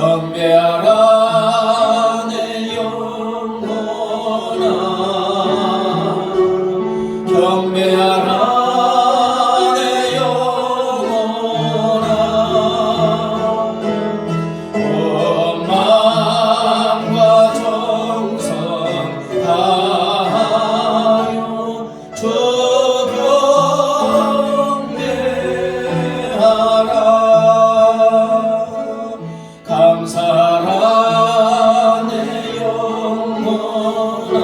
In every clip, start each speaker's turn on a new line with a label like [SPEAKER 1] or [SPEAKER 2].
[SPEAKER 1] 경배하라 내 영혼아 경배하라 내 영혼아 온 마음과 정성 다하여 주 경배하라 감사하라 내 영혼아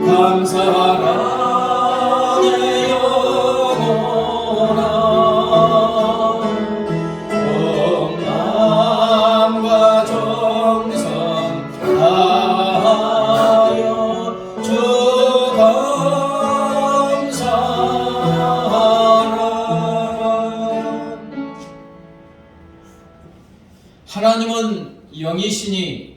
[SPEAKER 1] 감사하라 내 영혼아 온 마음과 정성 다하여 주 감사하라. 하나님은 영이시니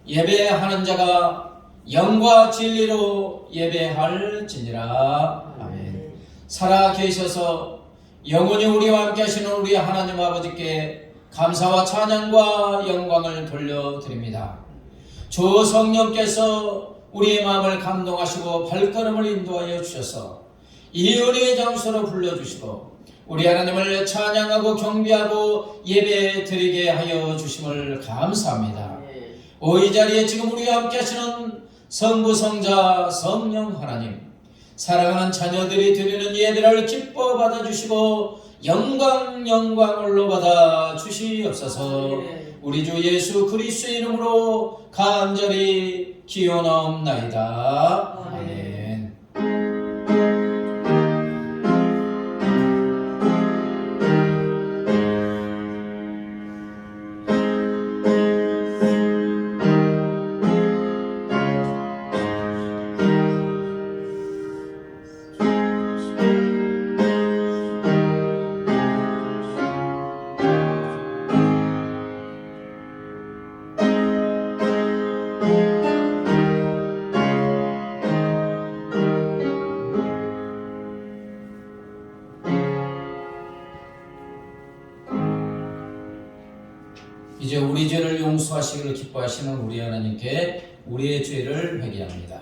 [SPEAKER 1] 예배하는 자가 영과 진리로 예배할지니라. 아멘. 살아 계셔서 영원히 우리와 함께 하시는 우리 하나님 아버지께 감사와 찬양과 영광을 돌려드립니다. 주 성령께서 우리의 마음을 감동하시고 발걸음을 인도하여 주셔서 이 은혜의 장소로 불러주시고 우리 하나님을 찬양하고 경배하고 예배드리게 하여 주심을 감사합니다. 이 자리에 지금 우리와 함께 하시는 성부 성자 성령 하나님, 사랑하는 자녀들이 드리는 예배를 기뻐 받아주시고 영광을로 받아주시옵소서. 우리 주 예수 그리스도의 이름으로 간절히 기원하옵나이다. 아멘. 이제 우리 죄를 용서하시기를 기뻐하시는 우리 하나님께 우리의 죄를 회개합니다.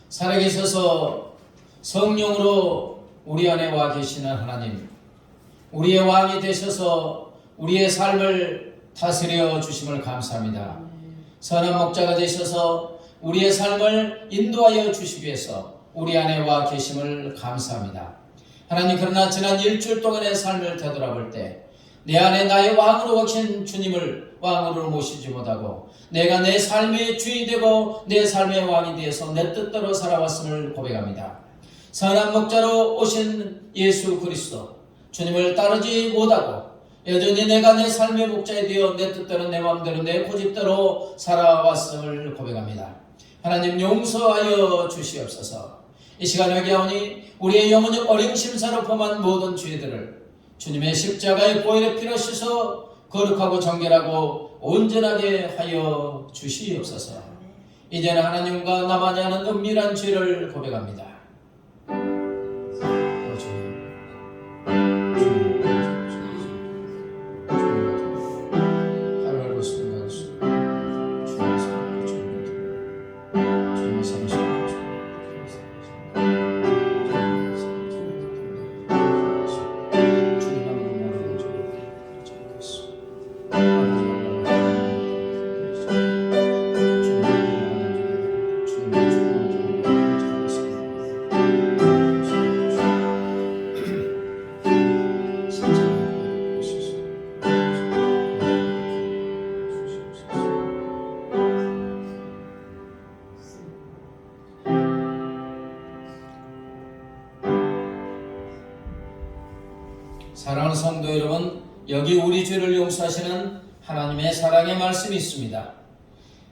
[SPEAKER 1] 살아계셔서 성령으로 우리 안에 와 계시는 하나님, 우리의 왕이 되셔서 우리의 삶을 다스려 주심을 감사합니다. 선한 목자가 되셔서 우리의 삶을 인도하여 주시기 위해서 우리 안에 와 계심을 감사합니다. 하나님, 그러나 지난 일주일 동안의 삶을 되돌아볼 때 내 안에 나의 왕으로 오신 주님을 왕으로 모시지 못하고 내가 내 삶의 주인이 되고 내 삶의 왕이 되어서 내 뜻대로 살아왔음을 고백합니다. 선한 목자로 오신 예수 그리스도 주님을 따르지 못하고 여전히 내가 내 삶의 목자에 되어 내 뜻대로 내 마음대로 내 고집대로 살아왔음을 고백합니다. 하나님, 용서하여 주시옵소서. 이 시간 회개하오니 우리의 영혼의 어림심사로 범한 모든 죄들을 주님의 십자가의 보혈의 피로 씻어 거룩하고 정결하고 온전하게 하여 주시옵소서. 이제는 하나님과 나만이 하는 은밀한 죄를 고백합니다. 사랑하는 성도 여러분, 여기 우리 죄를 용서하시는 하나님의 사랑의 말씀이 있습니다.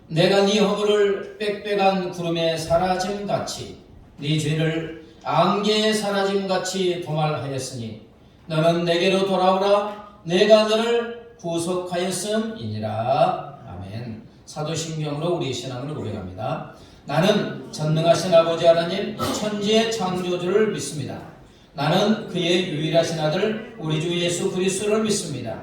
[SPEAKER 1] 내가 네 허물을 빽빽한 구름에 사라짐같이 네 죄를 안개에 사라짐같이 도말하였으니 너는 내게로 돌아오라. 내가 너를 구속하였음이니라. 아멘. 사도신경으로 우리의 신앙을 고백합니다. 나는 전능하신 아버지 하나님 천지의 창조주를 믿습니다. 나는 그의 유일하신 아들 우리 주 예수 그리스도를 믿습니다.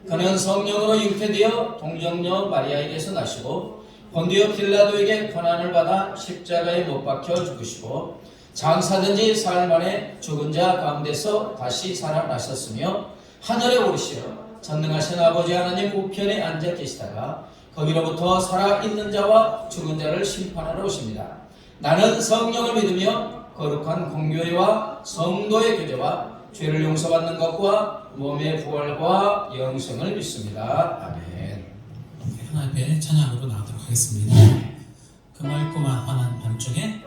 [SPEAKER 1] 그는 성령으로 잉태되어 동정녀 마리아에게서 나시고 본디오 빌라도에게 고난을 받아 십자가에 못 박혀 죽으시고 장사든지 사흘 만에 죽은 자 가운데서 다시 살아나셨으며 하늘에 오르시어 전능하신 아버지 하나님 우편에 앉아 계시다가 거기로부터 살아있는 자와 죽은 자를 심판하러 오십니다. 나는 성령을 믿으며 거룩한 공교회와 성도의 교제와 죄를 용서받는 것과 몸의 부활과 영생을 믿습니다. 아멘.
[SPEAKER 2] 하나님의 찬양으로 나오도록 하겠습니다. 그 맑고만 환한 밤중에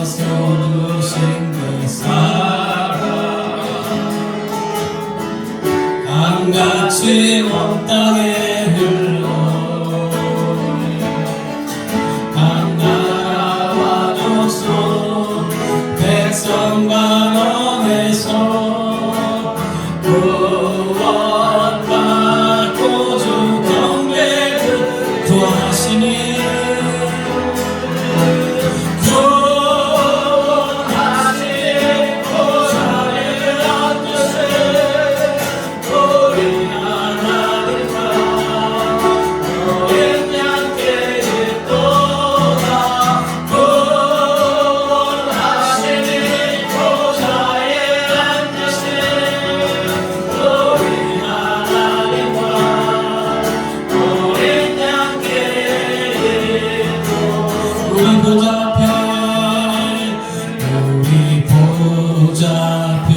[SPEAKER 2] 쏟으신 그 사랑 강같이 온 땅에 흘러 각 나라와 족속 백성 반원에서 구원받고 주 경배를 구하시니 우리 보좌 앞에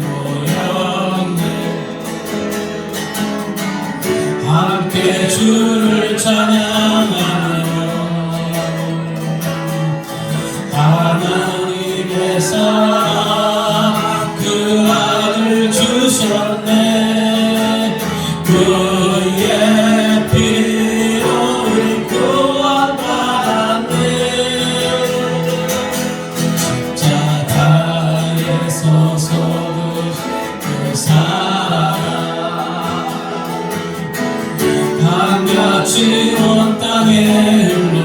[SPEAKER 2] 모였네 함께 주를 찬양하며 하나님의 사랑 그 아들 주셨네 그의 피로 우리 구원받았네 십자가에서 쏟으신 그 사랑 강같이 온 땅에 흘러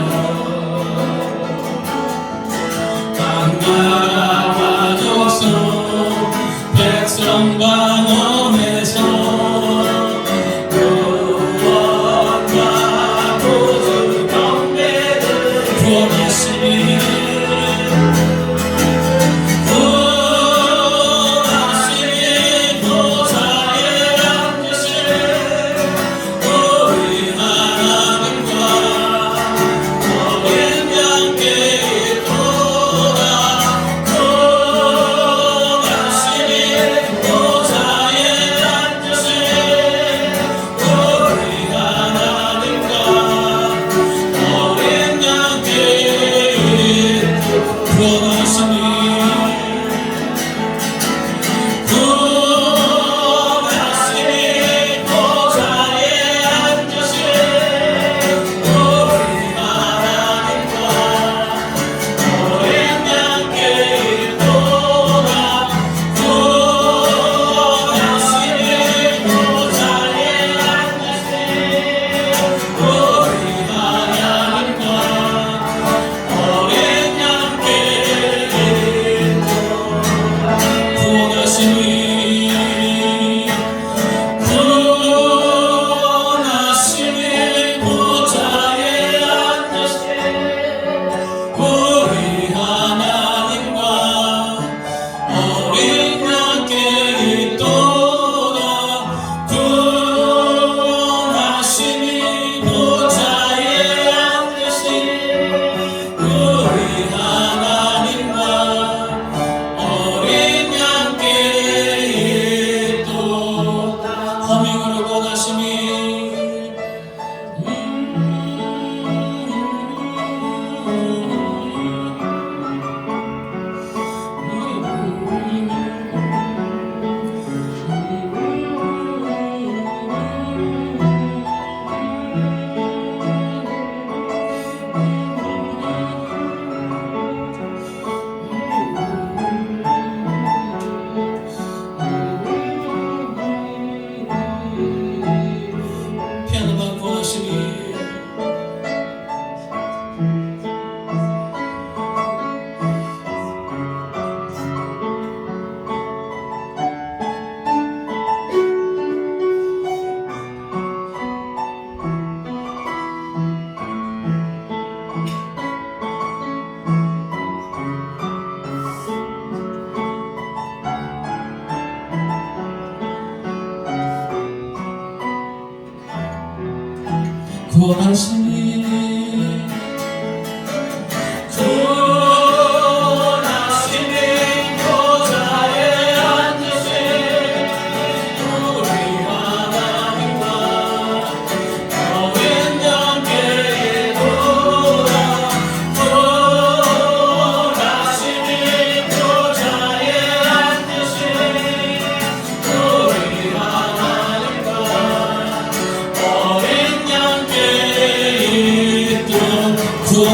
[SPEAKER 2] 각 나라와 족속 백성 반원에서 구원받고 주 경배를 구원하시니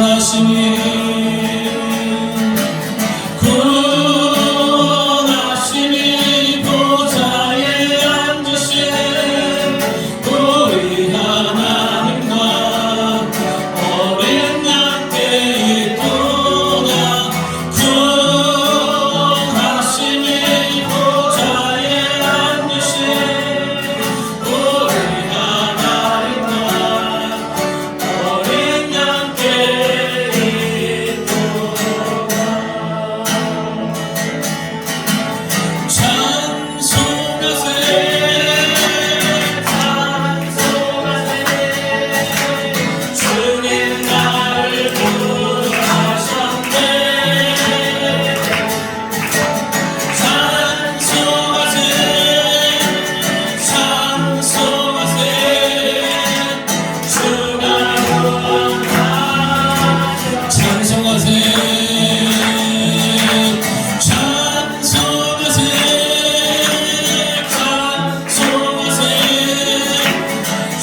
[SPEAKER 2] 구원하시니 보좌에 앉으신 우리 하나님과 어린 양께 있도다. 구원하시니 보좌에 앉으신 우리 하나님과 어린 양께 있도다. 찬송하세 주님 나를 구하셨네. 찬송하세 주가 구원하셨네. 찬송하세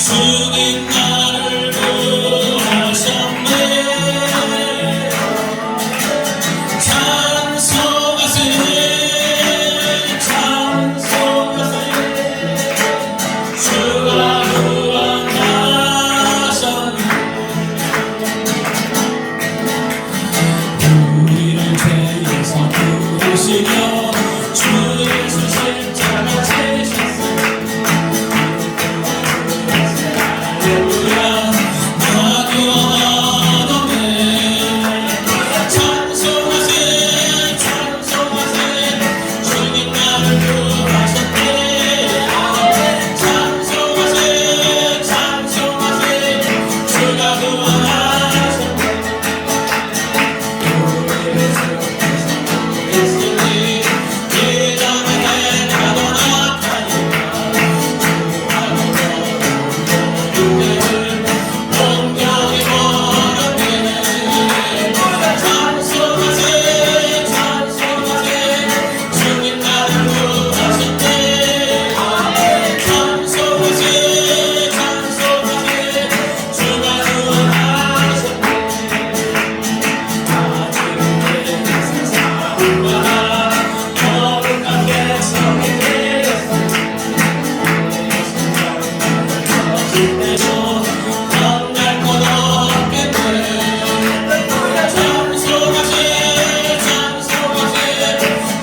[SPEAKER 2] 주님 나를 구하셨네. 찬송하세 주가 구원하셨네. 우리를 죄에서 부르시며 주 예수 십자가 지셨어. 할렐루야 나 구원하셨네. 찬송하세 주님 나를 구하셨네. 찬송하세 주가 구원하셨네. 우리를 세우셔서 구했으니 이전에 내가 더 나타니까 온경이 멀었네. 찬송하세 주님 나를 구하셨네. 찬송하세 주가 구원하셨네. 아직은 내 세상과 거룩한 백성이 되었어. 내서 만날 것 없겠네. 찬송하세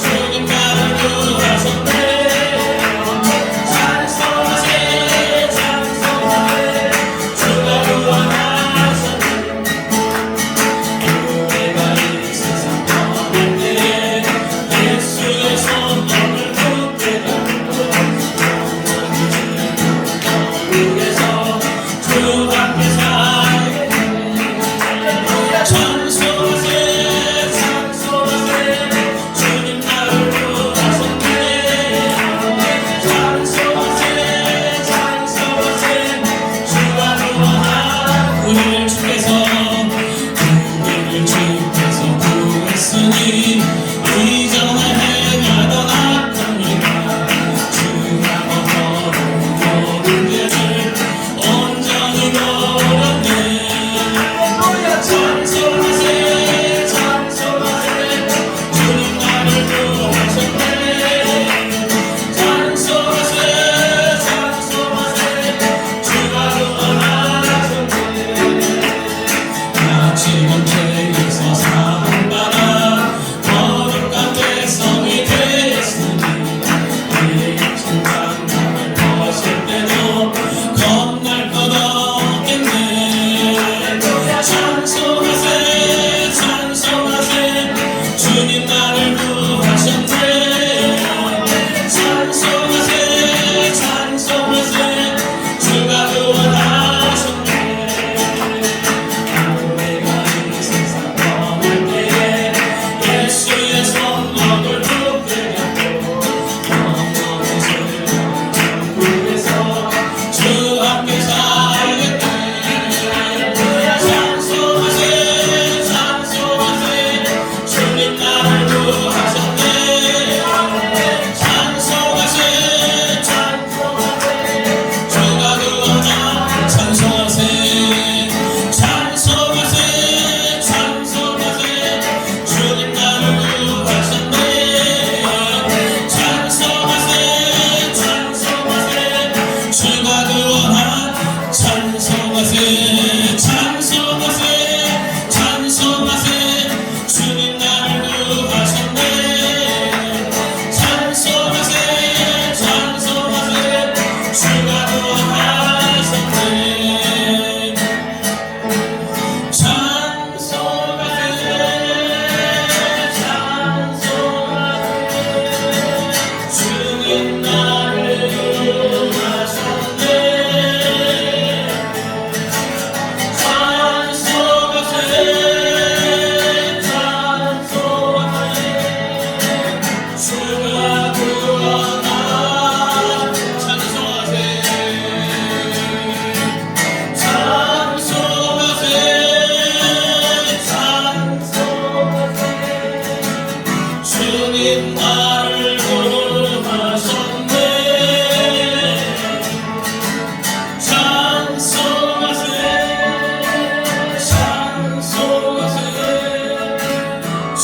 [SPEAKER 2] 주님 나를 구하셨네. 찬송하세 주가 구원하셨네. 우리가 이 세상 떠날 때에 예수의 손톱을 붙게 되고 위에서 주 앞에 살게 돼. 찬송하세 주님 나를 구하셨네. 찬송하세 주가 구원하셨네. 우리를 주께서 구했으니 이전에 행하던 악한 일과 주가 모든 죄를 온전히 버렸네. 찬송하세 주님 나를 구하셨네. 찬송하세 주가 구원하셨네. 지금 죄에서 사함받아 거룩한 백성이 되었으니 우리의 천당을 벗을 때도 겁날 것 없겠네. 찬송하세 주님 나를 구하셨네. 찬송하세 주가 구원하셨네. 우리가 이 세상 떠날 때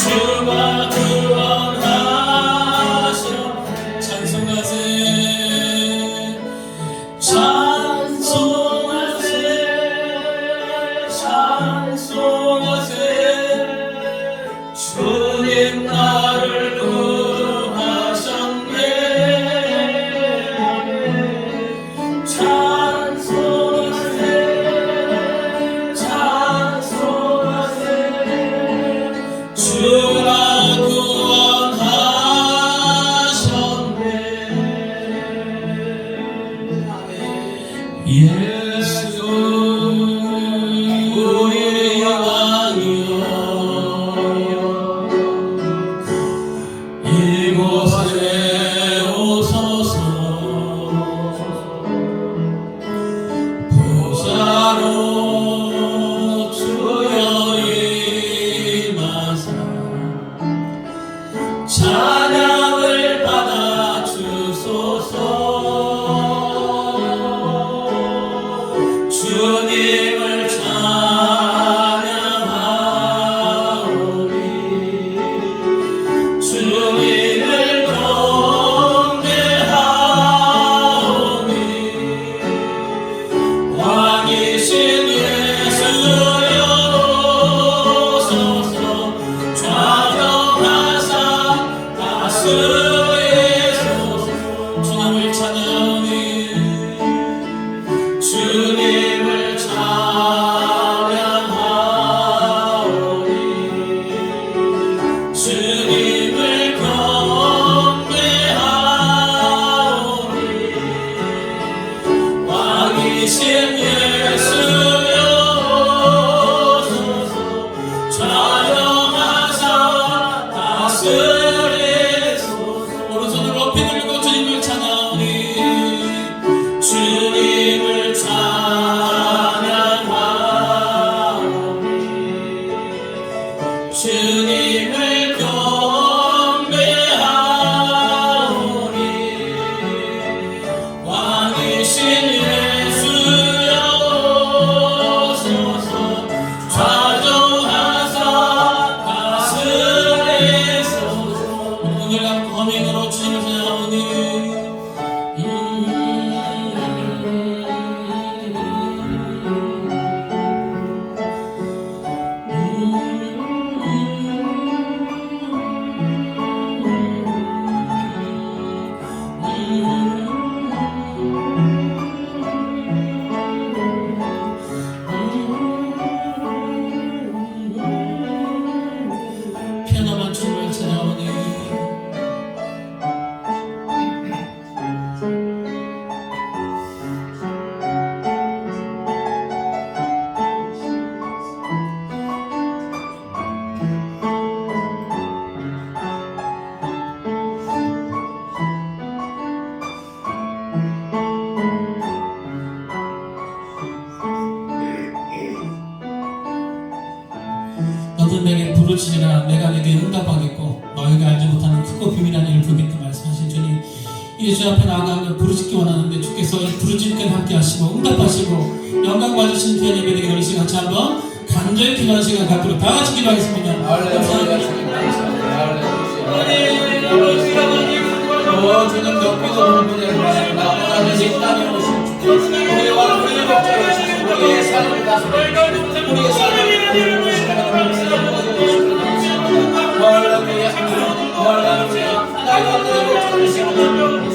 [SPEAKER 2] 주가 구원하셔. 찬송하세 찬송하세 찬송하세. 주님 나를 구하셨네. 찬송하세 찬송하세. 주가 구원하셨네. 예수 우리의 왕이여, 이곳에 오소서. 보좌로 주여 임하사 찬양을 받아 주소서. 주님을 찬양하오니 주님을 경배하오니 왕이신 예수여 오소서. 좌정하사 다스리소서. 주님을 찬양하오니 주님을 찬양하오니 주님을 경배하오니 왕이신 예수여 오소서. 좌정하사 다스리소서. 오른손을 높이 들고 주님을 찬양하오니 주님을 찬양하오니 주님을 경배하오니 왕이신 예수여 오소서. 좌정하사 다스리소서. 눈을 감고 허밍으로 주님을 찬양하오니 피아노만 주님을 찬양하오니 너는 내게 부르짖으라 내가 내게 응답하겠고 너희가 알지 못하는 크고 비밀한 일을 보겠다 말씀하신 주님, 이 주 앞에 나아가며 부르짖기 원하는데 주께서 이 부르짖기를 함께 하시고 응답하시고 영광 받으신 주님 예배되게 우리 시간 같이 한번 간절히 기도하는 시간 갖도록 다 같이 기도하겠습니다.
[SPEAKER 1] 할렐루야. 주님 감사합니다. 할렐루야. 주님 높이도 높으니 나보다 이 땅에 오신 주께서 우리와 우리의 목자로 오셔서 우리의 삶을 다스리시고 우리의 삶을 할렐루야. 할렐루야. 나의 목자로 오시고 할렐루야.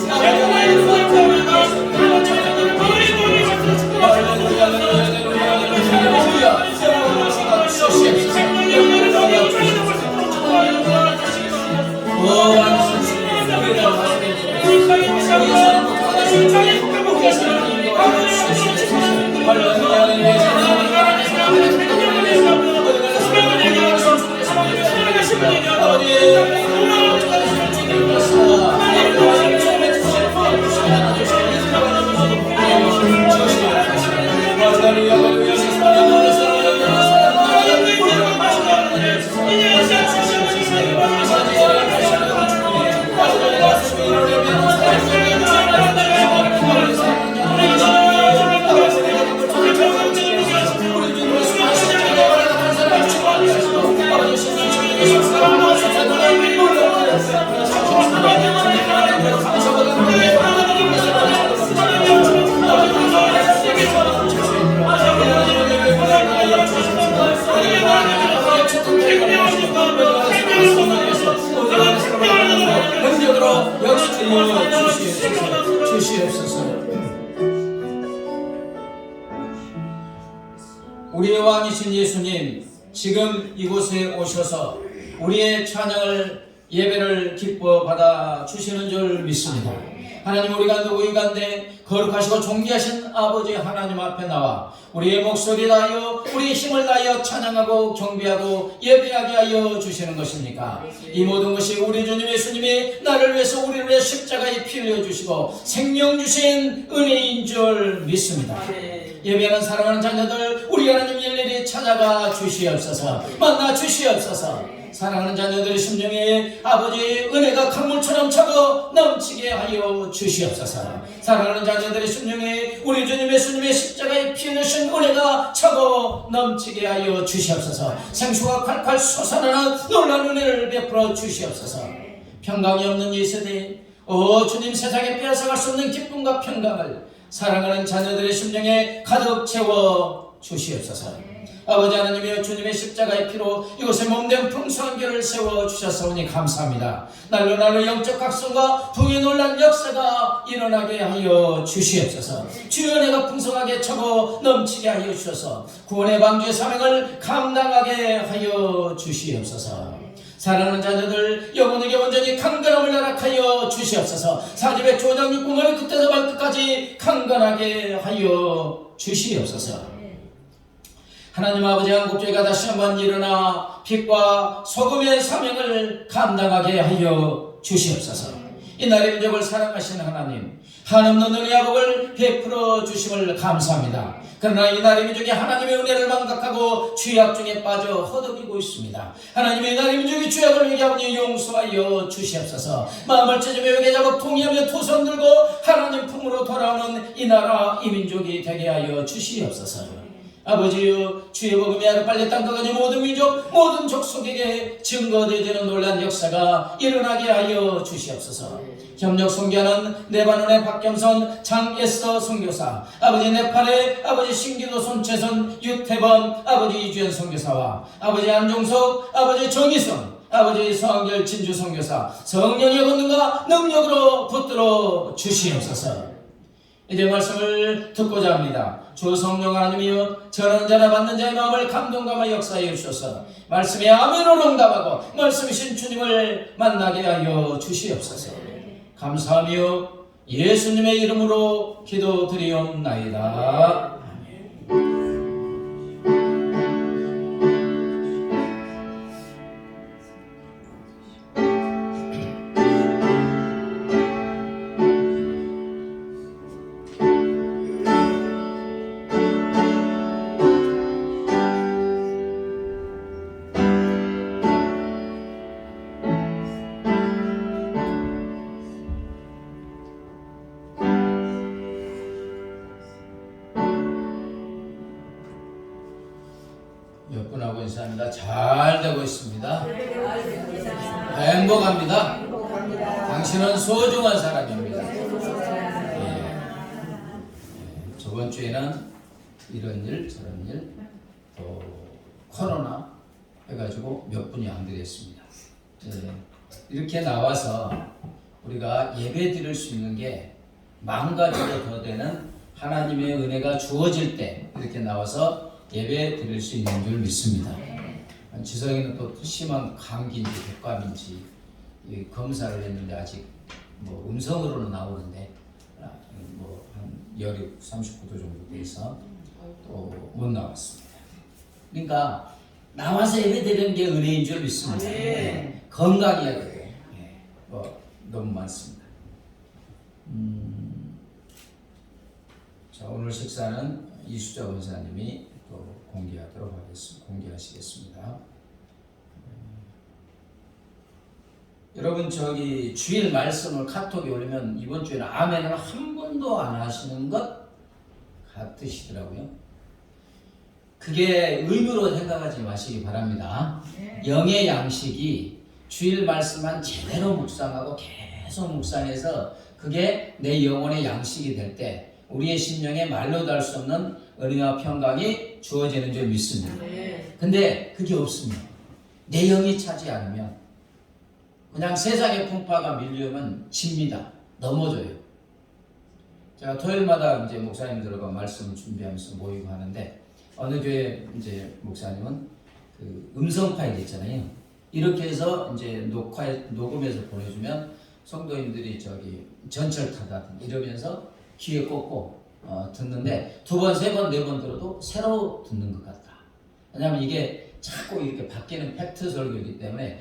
[SPEAKER 1] 하여 주시옵소서. 우리의 왕이신 예수님, 지금 이곳에 오셔서 우리의 찬양을 예배를 기뻐 받아 주시는 줄 믿습니다. 하나님, 우리가 누구인가인데 거룩하시고 존귀하신 아버지 하나님 앞에 나와 우리의 목소리를 다하여 우리의 힘을 다하여 찬양하고 경배하고 예배하게 하여 주시는 것입니까? 이 모든 것이 우리 주님 예수님이 나를 위해서 우리를 위해 십자가에 피 흘려 주시고 생명 주신 은혜인 줄 믿습니다. 예배하는 사랑하는 자녀들, 우리 하나님 일일이 찾아가 주시옵소서. 만나 주시옵소서. 사랑하는 자녀들의 심령에 아버지의 은혜가 강물처럼 차고 넘치게 하여 주시옵소서. 사랑하는 자녀들의 심령에 우리 주님 예수님의 십자가에 피 흘리신 은혜가 차고 넘치게 하여 주시옵소서. 생수가 콸콸 솟아나는 놀라운 은혜를 베풀어 주시옵소서. 평강이 없는 이 세대에 주님, 세상에 빼앗아갈 수 없는 기쁨과 평강을 사랑하는 자녀들의 심령에 가득 채워 주시옵소서. 아버지 하나님이여, 주님의 십자가의 피로 이곳에 몸된 풍성한 교회를 세워주셨사오니 감사합니다. 날로 영적 각성과 부의 놀란 역사가 일어나게 하여 주시옵소서. 주의 은혜가 풍성하게 차고 넘치게 하여 주셔서 구원의 방주의 사명을 감당하게 하여 주시옵소서. 사랑하는 자녀들 영혼에게 온전히 강건함을 허락하여 주시옵소서. 사집의 조장 육군을 끝에서 발끝까지 강건하게 하여 주시옵소서. 하나님 아버지, 한국교회가 다시 한번 일어나 빛과 소금의 사명을 감당하게 하여 주시옵소서. 이 나라의 민족을 사랑하시는 하나님, 한없는 은혜와 복을 베풀어 주심을 감사합니다. 그러나 이 나라의 민족이 하나님의 은혜를 망각하고 죄악 중에 빠져 허덕이고 있습니다. 하나님의 나라의 민족이 죄악을 회개하오니 용서하여 주시옵소서. 마음을 찢으며 회개자고 통이하며 두 손 들고 하나님 품으로 돌아오는 이 나라 이 민족이 되게 하여 주시옵소서. 아버지여, 주의 복음이 하루빨리 땅끝까지 모든 민족 모든 족속에게 증거되어지는 놀란 역사가 일어나게 하여 주시옵소서. 협력 선교하는 네바논의 박겸선 장에스더 선교사, 아버지 네팔의 아버지 신기도 손채선 유태범 아버지 이주연 선교사와 아버지 안종석 아버지 정희성 아버지 성결 진주 선교사, 성령의 권능과 능력으로 붙들어 주시옵소서. 이제 말씀을 듣고자 합니다. 주 성령 하나님이여, 전하는 자나 받는 자의 마음을 감동감아 역사하여 주셔서 말씀에 아멘으로 응답하고 말씀이신 주님을 만나게 하여 주시옵소서. 감사하며 예수님의 이름으로 기도드리옵나이다. 몇 분하고 인사합니다. 잘 되고 있습니다. 행복합니다. 당신은 소중한 사람입니다. 저번 주에는 이런 일 저런 일 또 코로나 해가지고 몇 분이 안 드렸습니다. 이렇게 나와서 우리가 예배 드릴 수 있는 게 망가지게 더 되는 하나님의 은혜가 주어질 때 이렇게 나와서 예배 드릴 수 있는 줄 믿습니다. 지성이는 또 심한 감기인지 독감인지 검사를 했는데 아직 뭐 음성으로는 나오는데 뭐 한 열이 39도 정도 돼서 또 못 나왔습니다. 그러니까 나와서 예배 드리는 게 은혜인 줄 믿습니다. 건강해야 되고 뭐 너무 많습니다. 자, 오늘 식사는 이수자 원사님이 또 공개하시겠습니다. 여러분, 저기 주일 말씀을 카톡에 올리면 이번 주에는 아멘을 한 번도 안 하시는 것 같으시더라고요. 그게 의무로 생각하지 마시기 바랍니다. 영의 양식이 주일 말씀만 제대로 묵상하고 계속 묵상해서 그게 내 영혼의 양식이 될 때 우리의 심령에 말로도 할 수 없는 은혜와 평강이 주어지는 줄 믿습니다. 근데 그게 없으면, 내 영이 차지 않으면 그냥 세상의 풍파가 밀려오면 집니다. 넘어져요. 제가 토요일마다 이제 목사님들과 말씀 준비하면서 모이고 하는데 어느 교회 이제 목사님은 그 음성 파일 있잖아요. 이렇게 해서 이제 녹음해서 보내주면 성도님들이 저기 전철 타다 이러면서 귀에 꽂고 듣는데 두 번, 세 번, 네 번 들어도 새로 듣는 것 같다. 왜냐하면 이게 자꾸 이렇게 바뀌는 팩트 설교이기 때문에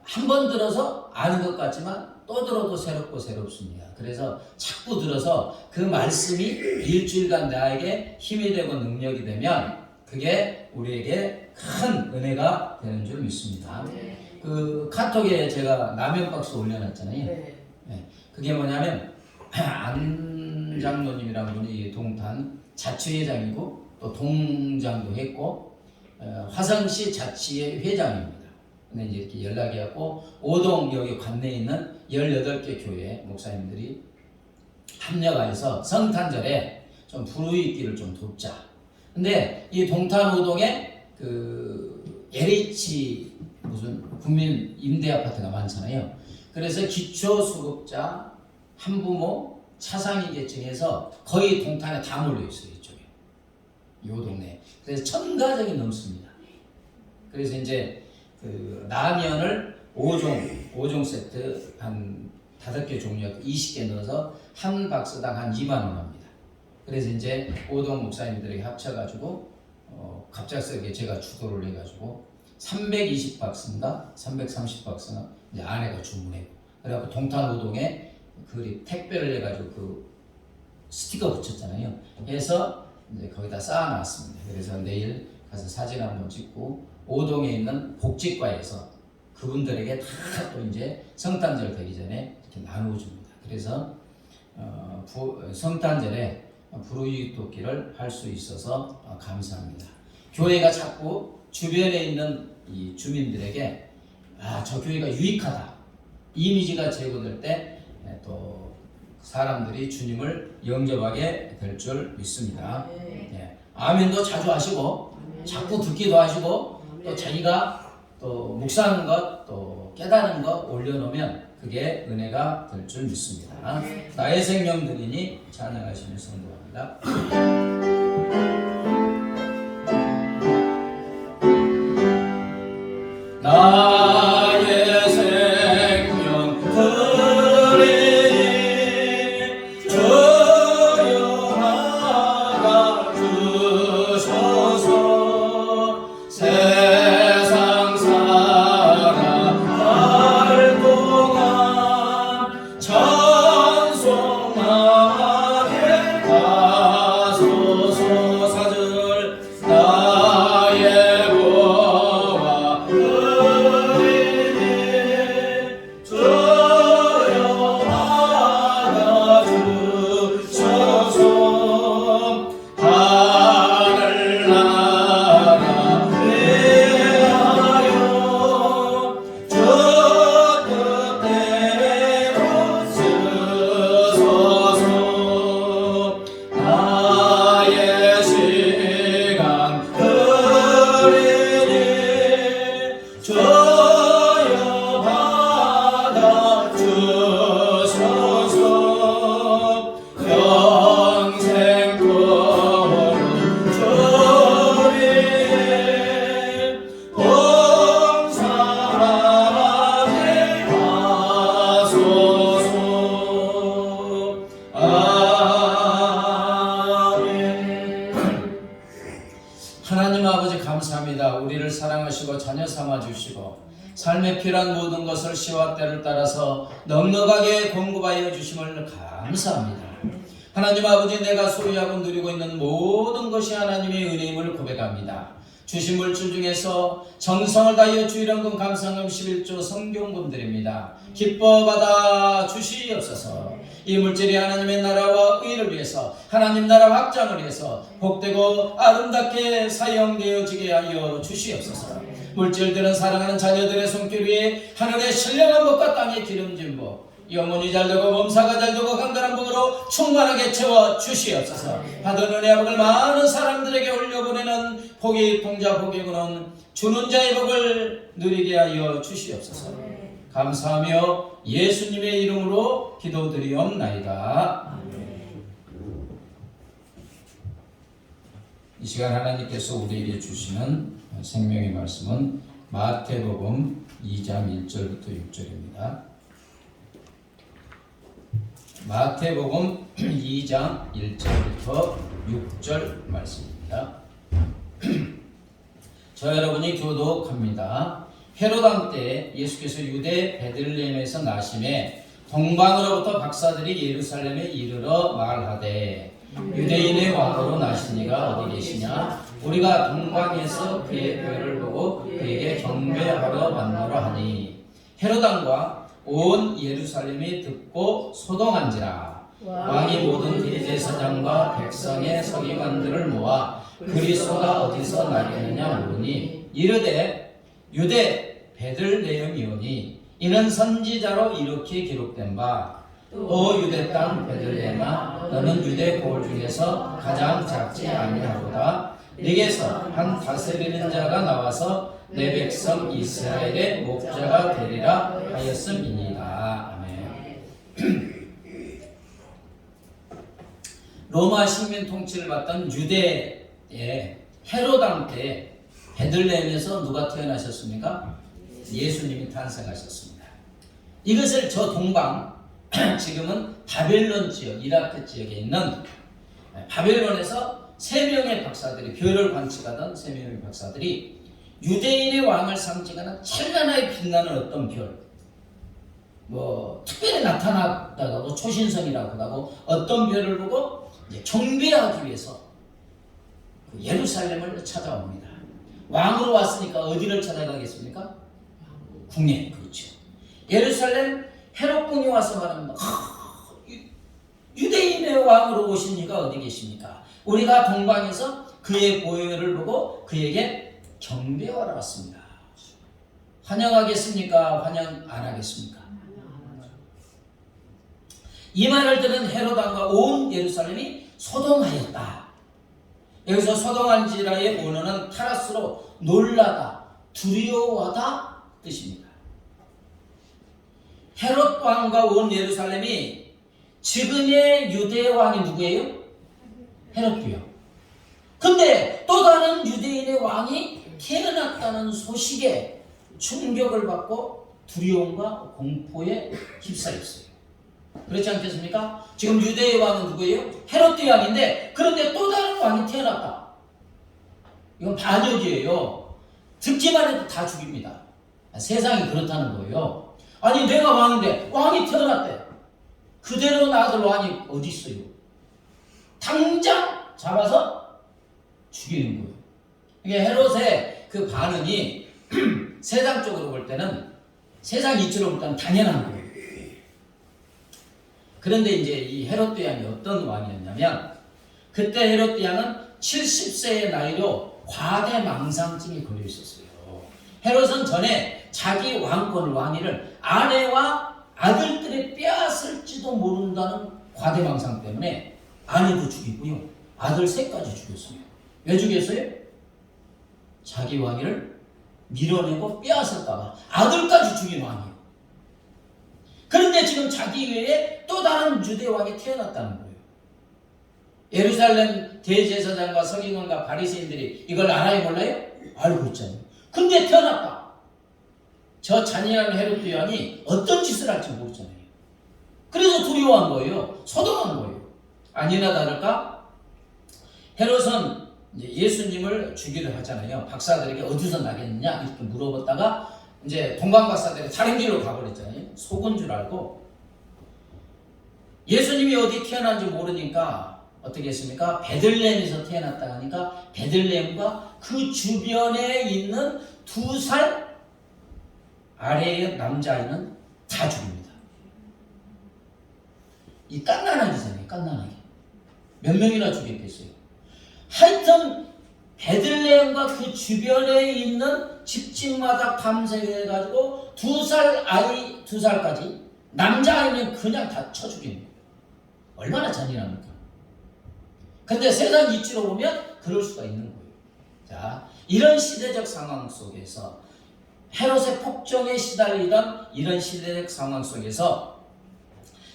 [SPEAKER 1] 한 번 들어서 아는 것 같지만 또 들어도 새롭고 새롭습니다. 그래서 자꾸 들어서 그 말씀이 일주일간 나에게 힘이 되고 능력이 되면 그게 우리에게 큰 은혜가 되는 줄 믿습니다. 그 카톡에 제가 라면 박스 올려놨잖아요. 네. 그게 뭐냐면 안 장로님이라는 분이 동탄 자치회장이고 또 동장도 했고 화성시 자치회 회장입니다. 근데 이제 이렇게 연락이 왔고 오동 여기 관내에 있는 18개 교회 목사님들이 합력하여서 성탄절에 좀 불우익기를 좀 돕자. 근데 이 동탄 오동에 그 LH 무슨 국민 임대 아파트가 많잖아요. 그래서 기초수급자, 한부모, 차상위 계층에서 거의 동탄에 다 몰려 있어요. 이쪽에. 이 동네. 그래서 1000가정이 넘습니다. 그래서 이제 그 라면을 5종 세트 한 5개 종류 20개 넣어서 한 박스당 한 2만 원 합니다. 그래서 이제 오동 목사님들에게 합쳐가지고 갑작스럽게 제가 주도를 해가지고 320박스인가 330박스나 이제 아내가 주문해. 그래갖고 동탄 오동에 그 택배를 해가지고 그 스티커 붙였잖아요. 해서 이제 거기다 쌓아놨습니다. 그래서 내일 가서 사진 한번 찍고 오동에 있는 복지과에서 그분들에게 다 또 이제 성탄절 되기 전에 이렇게 나누어줍니다. 그래서 성탄절에 불우이웃 돕기를 할 수 있어서 감사합니다. 교회가 자꾸 주변에 있는 이 주민들에게 저 교회가 유익하다 이미지가 제거될 때 또 사람들이 주님을 영접하게 될 줄 믿습니다. 네. 아멘도 자주 하시고 자꾸 듣기도 하시고 또 자기가 또 묵상하는 것 또 깨달은 것 올려놓으면 그게 은혜가 될 줄 믿습니다. 나의 생명 드리니 찬양하시며 성도합니다. 나의 생명 드리니 주여 나가 주소서. 세상 살아갈 동안 찬송하게 하소서. 사절 나의 보화 드리니 주여 나가 주소서. 하늘나라 위하여 주 뜻대로 쓰소서. 나의 시간 드리니 주여 받아 주소서. 영생토록 주님 봉사하게 하소서. 아멘. 하나님 아버지 감사합니다. 우리를 사랑하시고 자녀 삼아주시고 삶에 필요한 모든 것을 시와 때를 따라서 넉넉하게 공급하여 주심을 감사합니다. 하나님 아버지, 내가 소유하고 누리고 있는 모든 것이 하나님의 은혜임을 고백합니다. 주신 물질 중에서 정성을 다하여 주일원금 감사금 11조 성경금 드립니다. 기뻐 받아 주시옵소서. 이 물질이 하나님의 나라와 의를 위해서, 하나님 나라 확장을 위해서 복되고 아름답게 사용되어지게 하여 주시옵소서. 물질들은 사랑하는 자녀들의 손길 위에 하늘의 신령한 복과 땅의 기름진 복, 영혼이 잘되고 몸사가 잘되고 강건한 복으로 충만하게 채워 주시옵소서. 받은 은혜의 복을 많은 사람들에게 올려보내는 복이 풍자 복이고는 주는 자의 복을 누리게 하여 주시옵소서. 감사하며 예수님의 이름으로 기도드리옵나이다. 이 시간 하나님께서 우리에게 주시는 생명의 말씀은 마태복음 2장 1절부터 6절입니다. 마태복음 2장 1절부터 6절 말씀입니다. 저 여러분이 교독합니다. 헤롯 왕 때 예수께서 유대 베들레헴에서 나심에 동방으로부터 박사들이 예루살렘에 이르러 말하되 유대인의 왕으로 나신 이가 어디 계시냐? 우리가 동방에서 그의 뼈를 보고 그에게 경배하러 만나러 하니 헤롯 왕과 온 예루살렘이 듣고 소동한지라. 왕이 모든 대제사장과 백성의 서기관들을 모아 그리스도가 어디서 나겠느냐 물으니 이르되 유대 베들레헴이오니 이는 선지자로 이렇게 기록된 바 오 유대 땅 베들레헴아 너는 유대 고을 중에서 가장 작지 아니하도다. 네게서 한 다스리는 자가 나와서 내 백성 이스라엘의 목자가 되리라 하였음이니라. 아멘. 로마 식민 통치를 받던 유대의 헤롯 왕 때 베들레헴에서 누가 태어나셨습니까? 예수님이 탄생하셨습니다. 이것을 저 동방, 지금은 바벨론 지역, 이라크 지역에 있는 바벨론에서 3명의 박사들이, 별을 관측하던 3명의 박사들이 유대인의 왕을 상징하는 찬란하게 빛나는 어떤 별, 특별히 나타났다고 초신성이라고 하고 어떤 별을 보고 경배하기 위해서 예루살렘을 찾아옵니다. 왕으로 왔으니까 어디를 찾아가겠습니까? 궁예, 그렇죠. 예루살렘 헤롯궁이 와서 말합니다. 유대인의 왕으로 오신 이가 어디 계십니까? 우리가 동방에서 그의 보혈을 보고 그에게 경배하러 왔습니다. 환영하겠습니까? 환영 안 하겠습니까? 이 말을 들은 헤롯 왕과 온 예루살렘이 소동하였다. 여기서 소동한지라의 원어는 타라스로 놀라다, 두려워하다 뜻입니다. 헤롯 왕과 온 예루살렘이 지금의 유대 왕이 누구예요? 헤롯이요. 근데 또 다른 유대인의 왕이 태어났다는 소식에 충격을 받고 두려움과 공포에 휩싸였어요. 그렇지 않겠습니까? 지금 유대의 왕은 누구예요? 헤롯 왕인데 그런데 또 다른 왕이 태어났다. 이건 반역이에요. 듣기만 해도 다 죽입니다. 세상이 그렇다는 거예요. 아니 내가 왕인데 왕이 태어났대. 그대로 낳을 왕이 어디 있어요? 당장 잡아서 죽이는 거예요. 이게 헤롯의 그 반응이 세상적으로 볼 때는, 세상 이치로 볼 때는 당연한 거예요. 그런데 이제 이 헤롯 왕이 어떤 왕이었냐면, 그때 헤롯 왕은 70세의 나이로 과대망상증이 걸려 있었어요. 헤롯은 전에 자기 왕권을, 왕위를 아내와 아들들이 빼앗을지도 모른다는 과대망상 때문에 아내도 죽이고요, 아들 셋까지 죽였어요. 왜 죽였어요? 자기 왕위를 밀어내고 빼앗을까봐 아들까지 죽인 왕이에요. 그런데 지금 자기 외에 또 다른 유대 왕이 태어났다는 거예요. 예루살렘 대제사장과 서기관과 바리새인들이 이걸 알아요, 몰라요? 알고 있잖아요. 근데 태어났다. 저 잔인한 헤롯 왕이 어떤 짓을 할지 모르잖아요. 그래서 두려워한 거예요. 소동한 거예요. 아니나 다를까 헤롯은 예수님을 주기를 하잖아요. 박사들에게 어디서 나겠느냐 이렇게 물어봤다가 이제 동방 박사들이 다른 길로 가버렸잖아요. 속은 줄 알고 예수님이 어디 태어난지 모르니까 어떻게 했습니까? 베들레헴에서 태어났다 하니까 베들레헴과 그 주변에 있는 2살 아래의 남자아이는 다 죽입니다. 이 깐난하기잖아요. 깐난하게. 몇 명이나 죽였겠어요. 하여튼 베들레헴과 그 주변에 있는 집집마다 탐색해가지고 2살 아이, 2살까지 남자아이는 그냥 다 쳐 죽이는 거예요. 얼마나 잔인합니까? 근데 세상 이치로 보면 그럴 수가 있는 거예요. 자, 이런 시대적 상황 속에서 헤롯의 폭정에 시달리던 이런 시대적 상황 속에서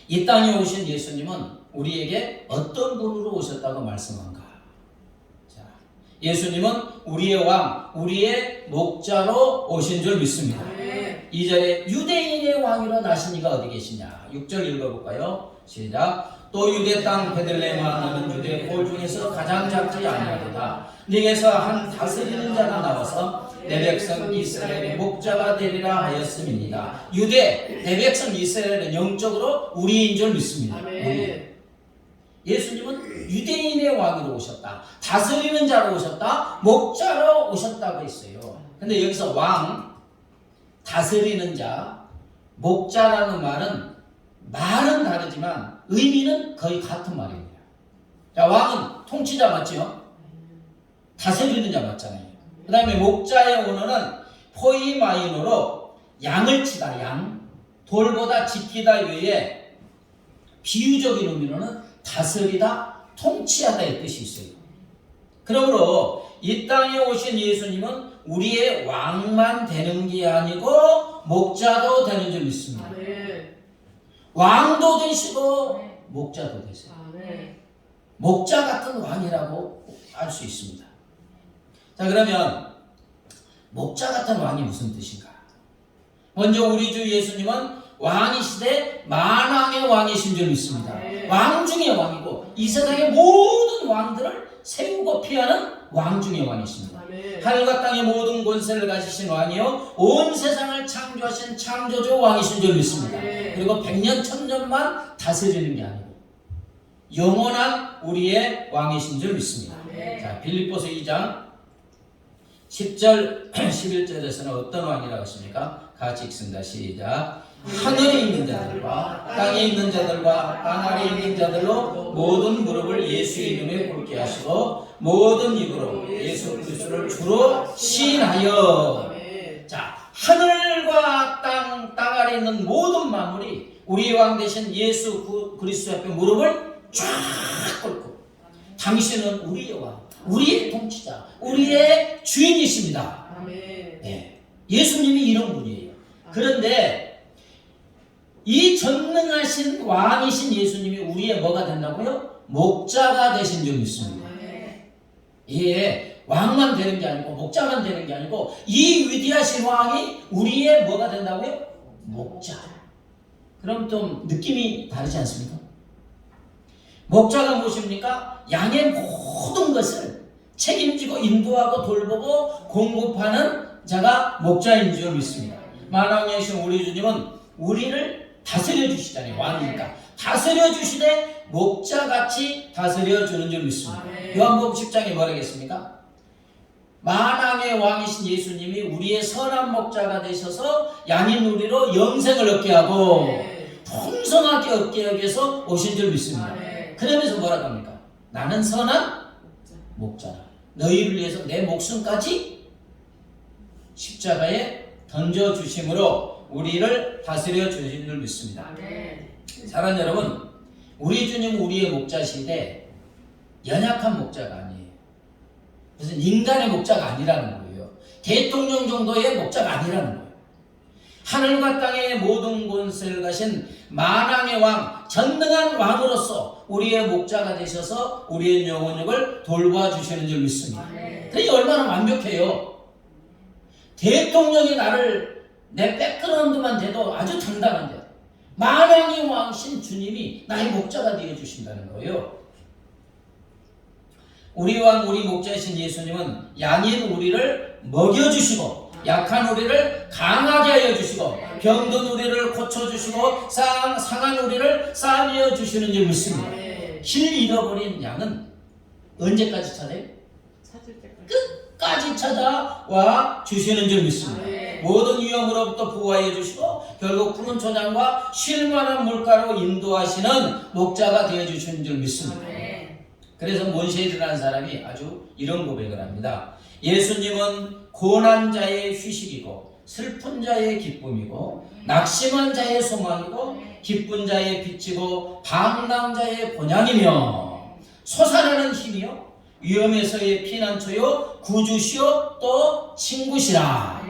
[SPEAKER 1] 이 땅에 오신 예수님은 우리에게 어떤 분으로 오셨다고 말씀한가? 자, 예수님은 우리의 왕, 우리의 목자로 오신 줄 믿습니다. 2절에 유대인의 왕이로 나신 이가 어디 계시냐? 6절 읽어볼까요? 시작. 또 유대 땅 베들레헴아 너는 유대 볼 중에서 가장 작지 아니하도다. 네게서 한 다스리는 자가 나와서 내 백성 이스라엘의 목자가 되리라 하였음입니다. 유대 내 백성 이스라엘은 영적으로 우리인 줄 믿습니다. 예수님은 유대인의 왕으로 오셨다. 다스리는 자로 오셨다. 목자로 오셨다고 했어요. 근데 여기서 왕, 다스리는 자, 목자라는 말은 다르지만 의미는 거의 같은 말입니다. 자, 왕은 통치자 맞죠? 다스리는 자 맞잖아요. 그 다음에 목자의 언어는 포이마이노로 양을 치다, 양. 돌보다 지키다 외에 비유적인 의미로는 다스리다, 통치하다의 뜻이 있어요. 그러므로 이 땅에 오신 예수님은 우리의 왕만 되는 게 아니고 목자도 되는 줄 믿습니다. 왕도 되시고 목자도 되세요. 목자 같은 왕이라고 할 수 있습니다. 자, 그러면 목자 같은 왕이 무슨 뜻인가? 먼저 우리 주 예수님은 왕이시되 만왕의 왕이신 줄 믿습니다. 왕 중의 왕이고 이 세상의 모든 왕들을 세우고 피하는 왕 중의 왕이십니다. 하늘과 땅의 모든 권세를 가지신 왕이요 온 세상을 창조하신 창조주 왕이신 줄 믿습니다. 그리고 100년 1000년만 다스리는 게 아니고 영원한 우리의 왕이신 줄 믿습니다. 자, 빌립보서 2장 10절 11절에서는 어떤 왕이라고 했습니까? 같이 읽습니다. 시작. 하늘에 있는 자들과 땅에 있는 자들과 땅 아래에 있는 자들로 모든 무릎을 예수 이름에 꿇게 하시고 모든 입으로 예수 그리스도를 주로 시인하여. 자, 하늘과 땅 아래에 있는 모든 만물이 우리의 왕 되신 예수 그리스도 앞에 무릎을 쫙 꿇고 당신은 우리의 왕, 우리의 통치자, 우리의 주인이십니다. 네. 예수님이 이런 분이에요. 그런데 이 전능하신 왕이신 예수님이 우리의 뭐가 된다고요? 목자가 되신 줄 믿습니다. 예, 왕만 되는 게 아니고 목자만 되는 게 아니고 이 위대하신 왕이 우리의 뭐가 된다고요? 목자. 그럼 좀 느낌이 다르지 않습니까? 목자가 무엇입니까? 양의 모든 것을 책임지고 인도하고 돌보고 공급하는 자가 목자인 줄 믿습니다. 만왕이신 우리 주님은 우리를 다스려 주시잖아요. 왕이니까 다스려 주시되 목자같이 다스려 주는 줄 믿습니다. 요한복음 10장에 뭐라 했습니까? 만왕의 왕이신 예수님이 우리의 선한 목자가 되셔서 양인 우리로 영생을 얻게 하고 풍성하게 얻게 하기 위해서 오신 줄 믿습니다. 그러면서 뭐라고 합니까? 나는 선한 목자라. 너희를 위해서 내 목숨까지 십자가에 던져주심으로 우리를 다스려 주신 줄 믿습니다. 사랑하는 여러분, 우리 주님 우리의 목자시되 연약한 목자가 아니에요. 무슨 인간의 목자가 아니라는 거예요. 대통령 정도의 목자가 아니라는 거예요. 하늘과 땅의 모든 권세를 가신 만왕의 왕, 전능한 왕으로서 우리의 목자가 되셔서 우리의 영혼을 돌봐주시는 줄 믿습니다. 그게 얼마나 완벽해요. 대통령이 나를 내 백그라운드만 돼도 아주 당당한데 만왕의 왕신 주님이 나의 목자가 되어주신다는 거예요. 우리 왕 우리 목자이신 예수님은 양인 우리를 먹여주시고 약한 우리를 강하게 하여 주시고 병든 우리를 고쳐주시고 상한 우리를 싸매어 주시는 줄 믿습니다. 길 잃어버린 양은 언제까지 찾아요? 끝까지 찾아와 주시는 줄 믿습니다. 모든 위험으로부터 보호하여 주시고 결국 푸른 초장과 쉴만한 물가로 인도하시는 목자가 되어주시는 줄 믿습니다. 그래서 몬세이드라는 사람이 아주 이런 고백을 합니다. 예수님은 고난 자의 휴식이고 슬픈 자의 기쁨이고 낙심한 자의 소망이고 기쁜 자의 빛이고 방랑 자의 본향이며 솟아나는 힘이요 위험에서의 피난처요 구주시요 또 친구시라.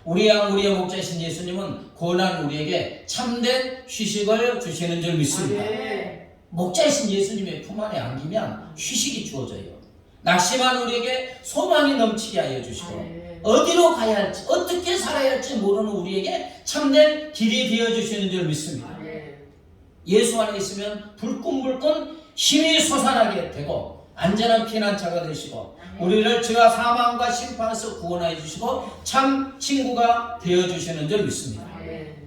[SPEAKER 1] 우리 왕 우리의 목자이신 예수님은 고난 우리에게 참된 휴식을 주시는 줄 믿습니다. 목자이신 예수님의 품 안에 안기면 휴식이 주어져요. 낙심한 우리에게 소망이 넘치게 하여 주시고 어디로 가야 할지 어떻게 살아야 할지 모르는 우리에게 참된 길이 되어주시는 줄 믿습니다. 예수 안에 있으면 불끈불끈 힘이 솟아나게 되고 안전한 피난처가 되시고 우리를 죄와 사망과 심판에서 구원하여 주시고 참 친구가 되어주시는 줄 믿습니다.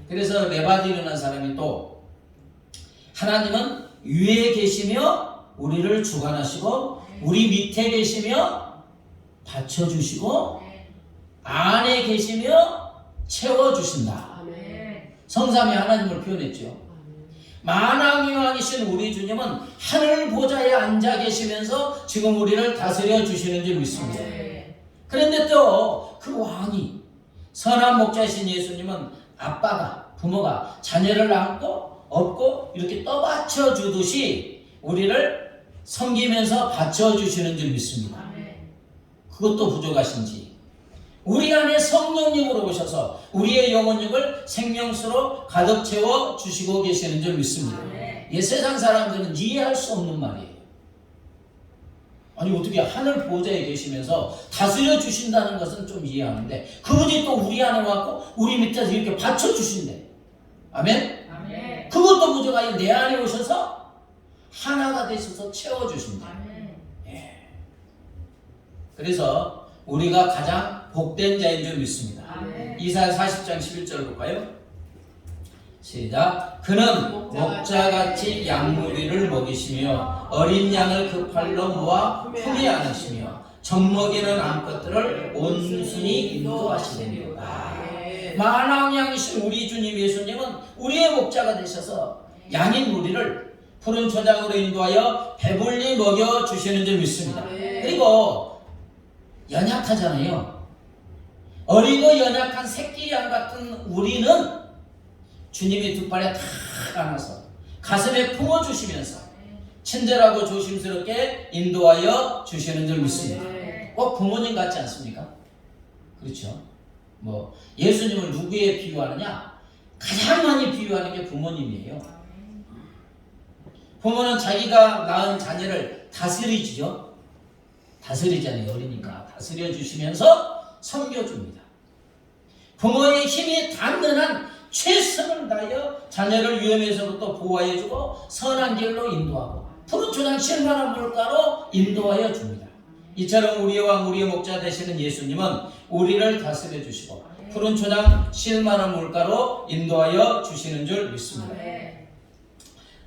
[SPEAKER 1] 그래서 레바디 일어난 사람이 또 하나님은 위에 계시며 우리를 주관하시고 우리 밑에 계시며 받쳐주시고 안에 계시며 채워주신다. 성삼위 하나님을 표현했죠. 만왕의 왕이신 우리 주님은 하늘 보좌에 앉아 계시면서 지금 우리를 다스려 주시는 줄 믿습니다. 그런데 또 그 왕이 선한 목자이신 예수님은 아빠가 부모가 자녀를 안고 업고 이렇게 떠받쳐 주듯이 우리를 섬기면서 받쳐 주시는 줄 믿습니다. 그것도 부족하신지 우리 안에 성령님으로 오셔서 우리의 영혼력을 생명수로 가득 채워 주시고 계시는 줄 믿습니다. 세상 사람들은 이해할 수 없는 말이에요. 아니 어떻게 하늘 보좌에 계시면서 다스려 주신다는 것은 좀 이해하는데 그분이 또 우리 안에 왔고 우리 밑에서 이렇게 받쳐 주신대. 아멘? 그것도 부족하여 내 안에 오셔서 하나가 되셔서 채워 주신다. 그래서 우리가 가장 복된 자인 줄 믿습니다. 이사야 40장 11절 볼까요? 시작. 그는 목자같이 양무리를 먹이시며 어린 양을 그 팔로 모아 품에 안으시며 젖먹이는 암컷들을 온순히 인도하시느니라. 만왕양이신 우리 주님 예수님은 우리의 목자가 되셔서 양인 우리를 푸른 초장으로 인도하여 배불리 먹여주시는 줄 믿습니다. 그리고 연약하잖아요. 어리고 연약한 새끼 양 같은 우리는 주님이 두 팔에 탁 안아서 가슴에 품어주시면서 친절하고 조심스럽게 인도하여 주시는 줄 믿습니다. 꼭 부모님 같지 않습니까? 그렇죠? 뭐 예수님을 누구에 비유하느냐? 가장 많이 비유하는 게 부모님이에요. 부모는 자기가 낳은 자녀를 다스리죠. 다스리잖아요. 어리니까 다스려 주시면서 섬겨줍니다. 부모의 힘이 닿는 한 최선을 다하여 자녀를 위험에서부터 보호해주고 선한 길로 인도하고 푸른 초장 실만한 물가로 인도하여 줍니다. 이처럼 우리의 왕 우리의 목자 되시는 예수님은 우리를 다스려 주시고 푸른 초장 실만한 물가로 인도하여 주시는 줄 믿습니다.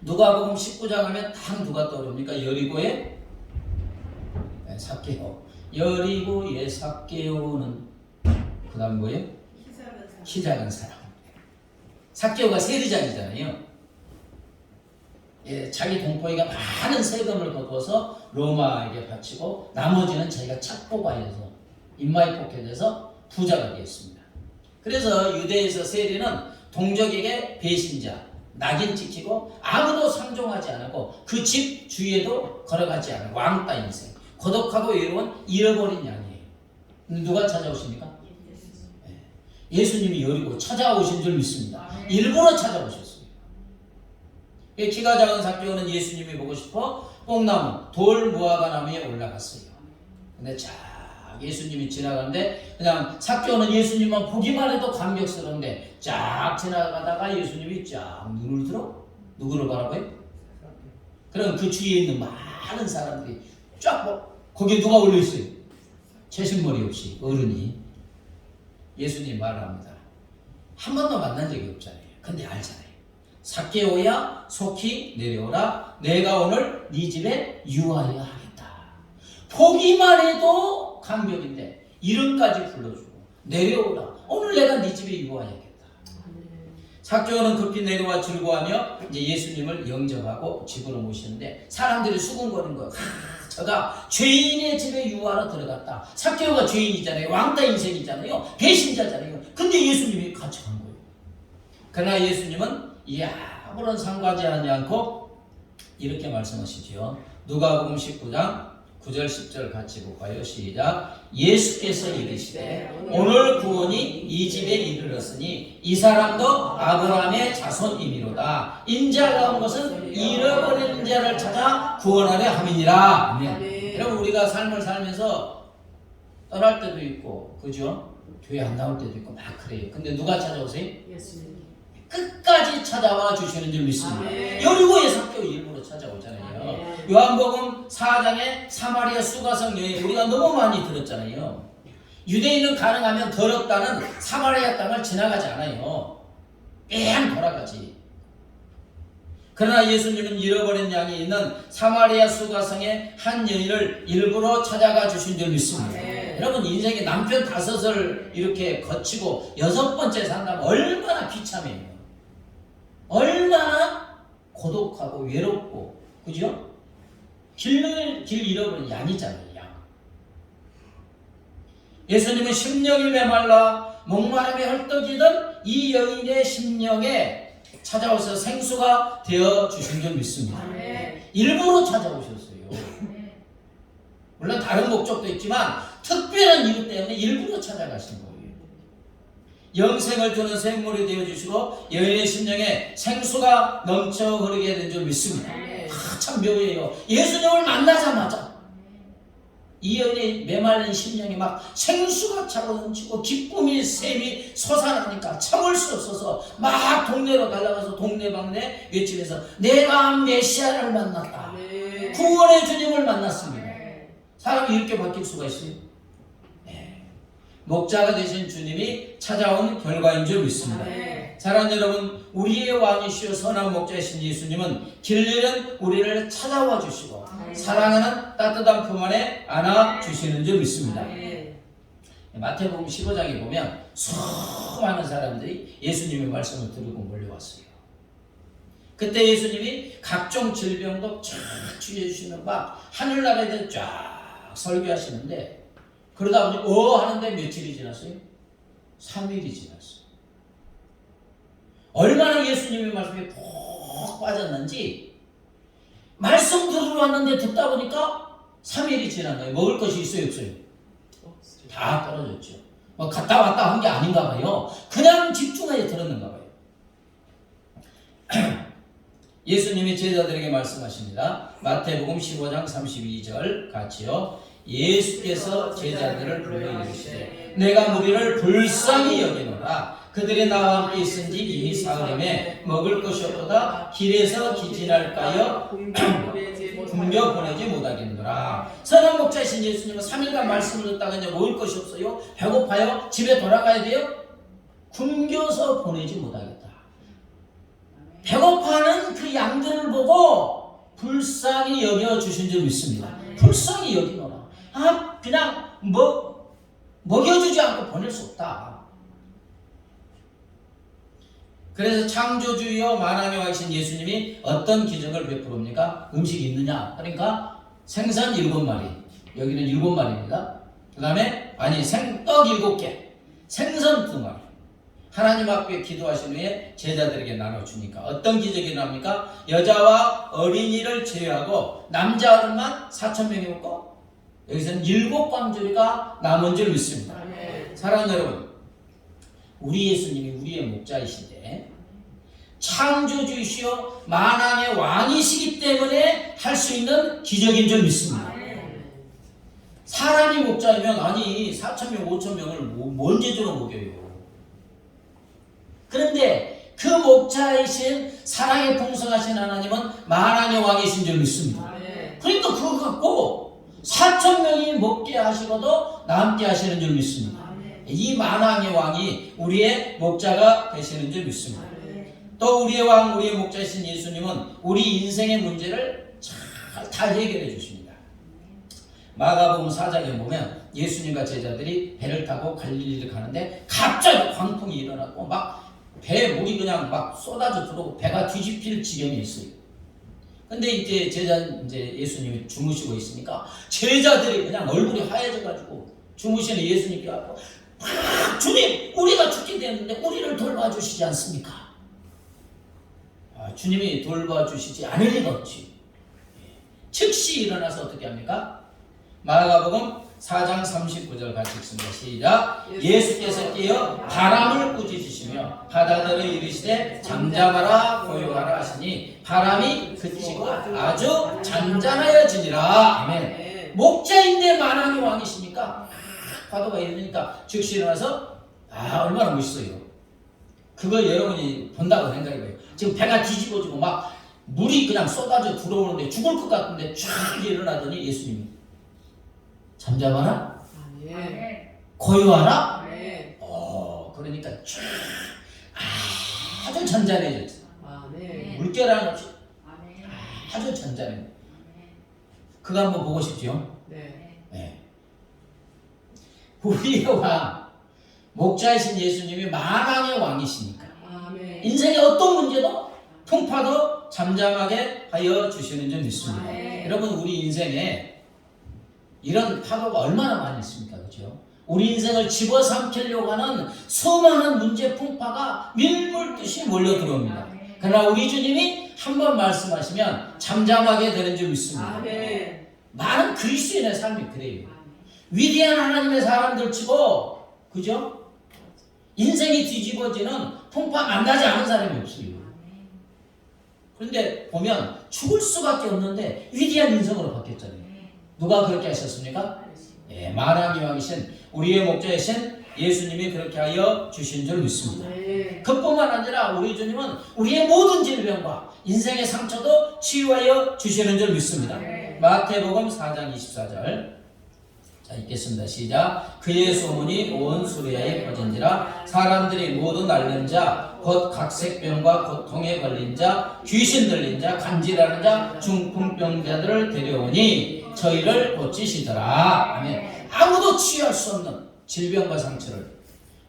[SPEAKER 1] 누가복음 19장 하면 딱 누가 떠오릅니까? 여리고의 삭개오. 여리고의 삭개오는 그 다음 뭐예요? 키 작은 사람. 삭개오가 세리장이잖아요. 자기 동포에게 많은 세금을 걷어서 로마에게 바치고 나머지는 자기가 착복하여서 입마에 뽑혀져서 부자가 되었습니다. 그래서 유대에서 세리는 동족에게 배신자, 낙인 찍히고 아무도 상종하지 않고 그 집 주위에도 걸어가지 않은 왕따 인생, 고독하고 외로운 잃어버린 양이에요. 누가 찾아오십니까? 예수님이 여리고 찾아오신 줄 믿습니다. 일부러 찾아오셨어요. 키가 작은 삭개오는 예수님이 보고 싶어 뽕나무 돌 무화과 나무에 올라갔어요. 근데 자 예수님이 지나가는데 그냥 삭개오는 예수님만 보기만 해도 감격스러운데 쫙 지나가다가 예수님이 쫙 눈을 들어 누구를 바라봐요? 그럼 그 주위에 있는 많은 사람들이 쫙 거기에 누가 올려있어요? 채식머리 없이 어른이 예수님 말을 합니다. 한 번도 만난 적이 없잖아요. 근데 알잖아요. 삭개오야 속히 내려오라. 내가 오늘 네 집에 유하여 하겠다. 보기만 해도 감격인데 이름까지 불러주고 내려오라. 오늘 내가 네 집에 유하여야겠다. 삭개오는 급히 내려와 즐거워하며 이제 예수님을 영접하고 집으로 모시는데 사람들이 수군거리는 거예요. 저가 죄인의 집에 유하러 들어갔다. 삭개오가 죄인이잖아요. 왕따 인생이잖아요. 배신자잖아요. 근데 예수님이 같이 간 거예요. 그러나 예수님은 아무런 상관하지 않고 이렇게 말씀하시죠. 누가복음 19장 9절 10절 같이 볼까요? 시작. 예수께서 이르시되 오늘 구원이 이 집에 이 사람도 아브라함의 자손이미로다. 인자가 온 것은 잃어버린 자를 찾아 구원하려 함이니라. 아멘. 여러분, 우리가 삶을 살면서 떠날 때도 있고, 그죠? 교회 안 나올 때도 있고 막 그래요. 근데 누가 찾아오세요? 끝까지 찾아와 주시는 줄 믿습니다. 여리고의 사교 일부러 찾아오잖아요. 요한복음 4장에 사마리아 수가성 여인 우리가 너무 많이 들었잖아요. 유대인은 가능하면 더럽다는 사마리아 땅을 지나가지 않아요. 그냥 돌아가지. 그러나 예수님은 잃어버린 양이 있는 사마리아 수가성의 한 여인을 일부러 찾아가 주신 줄 믿습니다. 여러분, 인생에 남편 5을 이렇게 거치고 6번째 산다면 얼마나 비참해요. 얼마나 고독하고 외롭고, 그죠? 길 잃어버린 양이잖아요. 양. 예수님은 심령이 메말라 목마름에 헐떡이던 이 여인의 심령에 찾아오셔서 생수가 되어 주신 줄 믿습니다. 일부러 찾아오셨어요. 물론 다른 목적도 있지만 특별한 이유 때문에 일부러 찾아가신 거예요. 영생을 주는 생물이 되어 주시고 여인의 심령에 생수가 넘쳐 흐르게 된 줄 믿습니다. 참 묘해요. 예수님을 만나자마자 이 여인의 메말린 심령이 막 생수가 차고 넘치고 기쁨이 샘이 솟아나니까 참을 수 없어서 막 동네로 달려가서 동네방네 외치면서 내가 메시아를 만났다. 구원의 주님을 만났습니다. 사람이 이렇게 바뀔 수가 있어요? 네. 목자가 되신 주님이 찾아온 결과인 줄 믿습니다. 사랑하는 여러분, 우리의 왕이시여 선한 목자이신 예수님은 길 잃은 우리를 찾아와 주시고 사랑하는 따뜻한 품 안에 안아 주시는 줄 믿습니다. 마태복음 15장에 보면 수많은 사람들이 예수님의 말씀을 들고 몰려왔어요. 그때 예수님이 각종 질병도 쫙 치유해 막 하늘나라에 대해 쫙 설교하시는데, 그러다 보니 하는데 며칠이 지났어요? 3일이 지났어요. 얼마나 예수님의 말씀에 푹 빠졌는지, 말씀 들으러 왔는데 듣다 보니까 3일이 지난 거예요. 먹을 것이 있어요, 없어요? 다 떨어졌죠. 뭐 갔다 왔다 한 게 아닌가 봐요. 그냥 집중하여 들었는가 봐요. 예수님이 제자들에게 말씀하십니다. 마태복음 15장 32절 같이요. 예수께서 제자들을 불러 이르시되 내가 무리를 불쌍히 여기노라. 그들이 나와 함께 있은지 이미 사흘임에 먹을 것이 없도다. 길에서 기진할까요? 굶겨 보내지 못하겠노라. 선한 목자이신 예수님은 3일간 말씀을 듣다가 이제 먹을 것이 없어요. 배고파요. 집에 돌아가야 돼요. 굶겨서 보내지 못하겠다. 배고파하는 그 양들을 보고 불쌍히 여겨주신 줄 믿습니다. 불쌍히 여기노라. 그냥 먹여주지 않고 보낼 수 없다. 그래서 창조주여 만왕의 왕이신 예수님이 어떤 기적을 베풀옵니까? 음식이 있느냐? 그러니까 생선 7마리, 여기는 7마리입니다. 그 다음에 떡 7개, 생선 2마리. 하나님 앞에 기도하신 후에 제자들에게 나눠주니까 어떤 기적이 나옵니까? 여자와 어린이를 제외하고 남자 어른만 4,000명이 먹고, 여기서는 7광주리가 남은 줄 믿습니다. 사랑하는 여러분, 우리 예수님이 우리의 목자이신데 창조주이시오 만왕의 왕이시기 때문에 할 수 있는 기적인 줄 믿습니다. 사람이 목자이면 4,000명 5,000명을 뭔 재주로 먹여요. 그런데 그 목자이신 사랑에 풍성하신 하나님은 만왕의 왕이신 줄 믿습니다. 그러니까 그거 갖고 4,000명이 먹게 하시고도 남게 하시는 줄 믿습니다. 이 만왕의 왕이 우리의 목자가 되시는 줄 믿습니다. 또 우리의 왕, 우리의 목자이신 예수님은 우리 인생의 문제를 잘 해결해 주십니다. 마가복음 4장에 보면 예수님과 제자들이 배를 타고 갈릴리를 가는데 갑자기 광풍이 일어나고 막 배에 물이 그냥 막 쏟아져 들어오고 배가 뒤집힐 지경이 있어요. 근데 이제 예수님이 주무시고 있으니까 제자들이 그냥 얼굴이 하얘져가지고 주무시는 예수님께 와서 주님, 우리가 죽게 되는데 우리를 돌봐주시지 않습니까? 주님이 돌봐주시지 않을 리가 없지. 즉시 일어나서 어떻게 합니까? 마가복음 4장 39절 같이 읽습니다. 시작. 예수께서 깨어 바람을 꾸짖으시며 바다들을 이르시되 잠잠하라 고요하라 하시니 바람이 그치고 아주 잔잔하여지니라. 아멘. 목자인데 만왕의 왕이시니까 파도가 일으니까 즉시 일어나서 얼마나 멋있어요. 그걸 여러분이 본다고 생각해봐요. 지금 배가 뒤집어지고 막 물이 그냥 쏟아져 들어오는데 죽을 것 같은데 쫙 일어나더니 예수님이 잠잠하라? 고요하라? 그러니까 쫙 아주 잔잔해졌어. 물결한 없이 아주 잔잔해. 그거 한번 보고 싶죠? 네. 우리의 왕, 목자이신 예수님이 만왕의 왕이시니까 인생의 어떤 문제도 풍파도 잠잠하게 하여 주시는 줄 믿습니다. 여러분, 우리 인생에 이런 파도가 얼마나 많이 있습니까? 그죠? 우리 인생을 집어삼키려고 하는 수많은 문제 풍파가 밀물듯이 몰려 들어옵니다. 그러나 우리 주님이 한번 말씀하시면 잠잠하게 되는 줄 믿습니다. 많은 그리스도인의 삶이 그래요. 위대한 하나님의 사람들 치고, 그죠? 인생이 뒤집어지는 풍파 만나지 않은 사람이 없어요. 그런데 보면 죽을 수밖에 없는데 위대한 인성으로 바뀌었잖아요. 누가 그렇게 하셨습니까? 만왕의 왕이신 우리의 목자이신 예수님이 그렇게 하여 주신 줄 믿습니다. 그뿐만 아니라 우리 주님은 우리의 모든 질병과 인생의 상처도 치유하여 주시는 줄 믿습니다. 마태복음 4장 24절 자, 읽겠습니다. 시작. 그의 소문이 온 수레아에 퍼진지라 사람들이 모두 앓는 자, 곧 각색병과 고통에 걸린 자, 귀신 들린 자, 간질하는 자, 중풍병자들을 데려오니 저희를 고치시더라. 아멘. 아무도 치유할 수 없는 질병과 상처를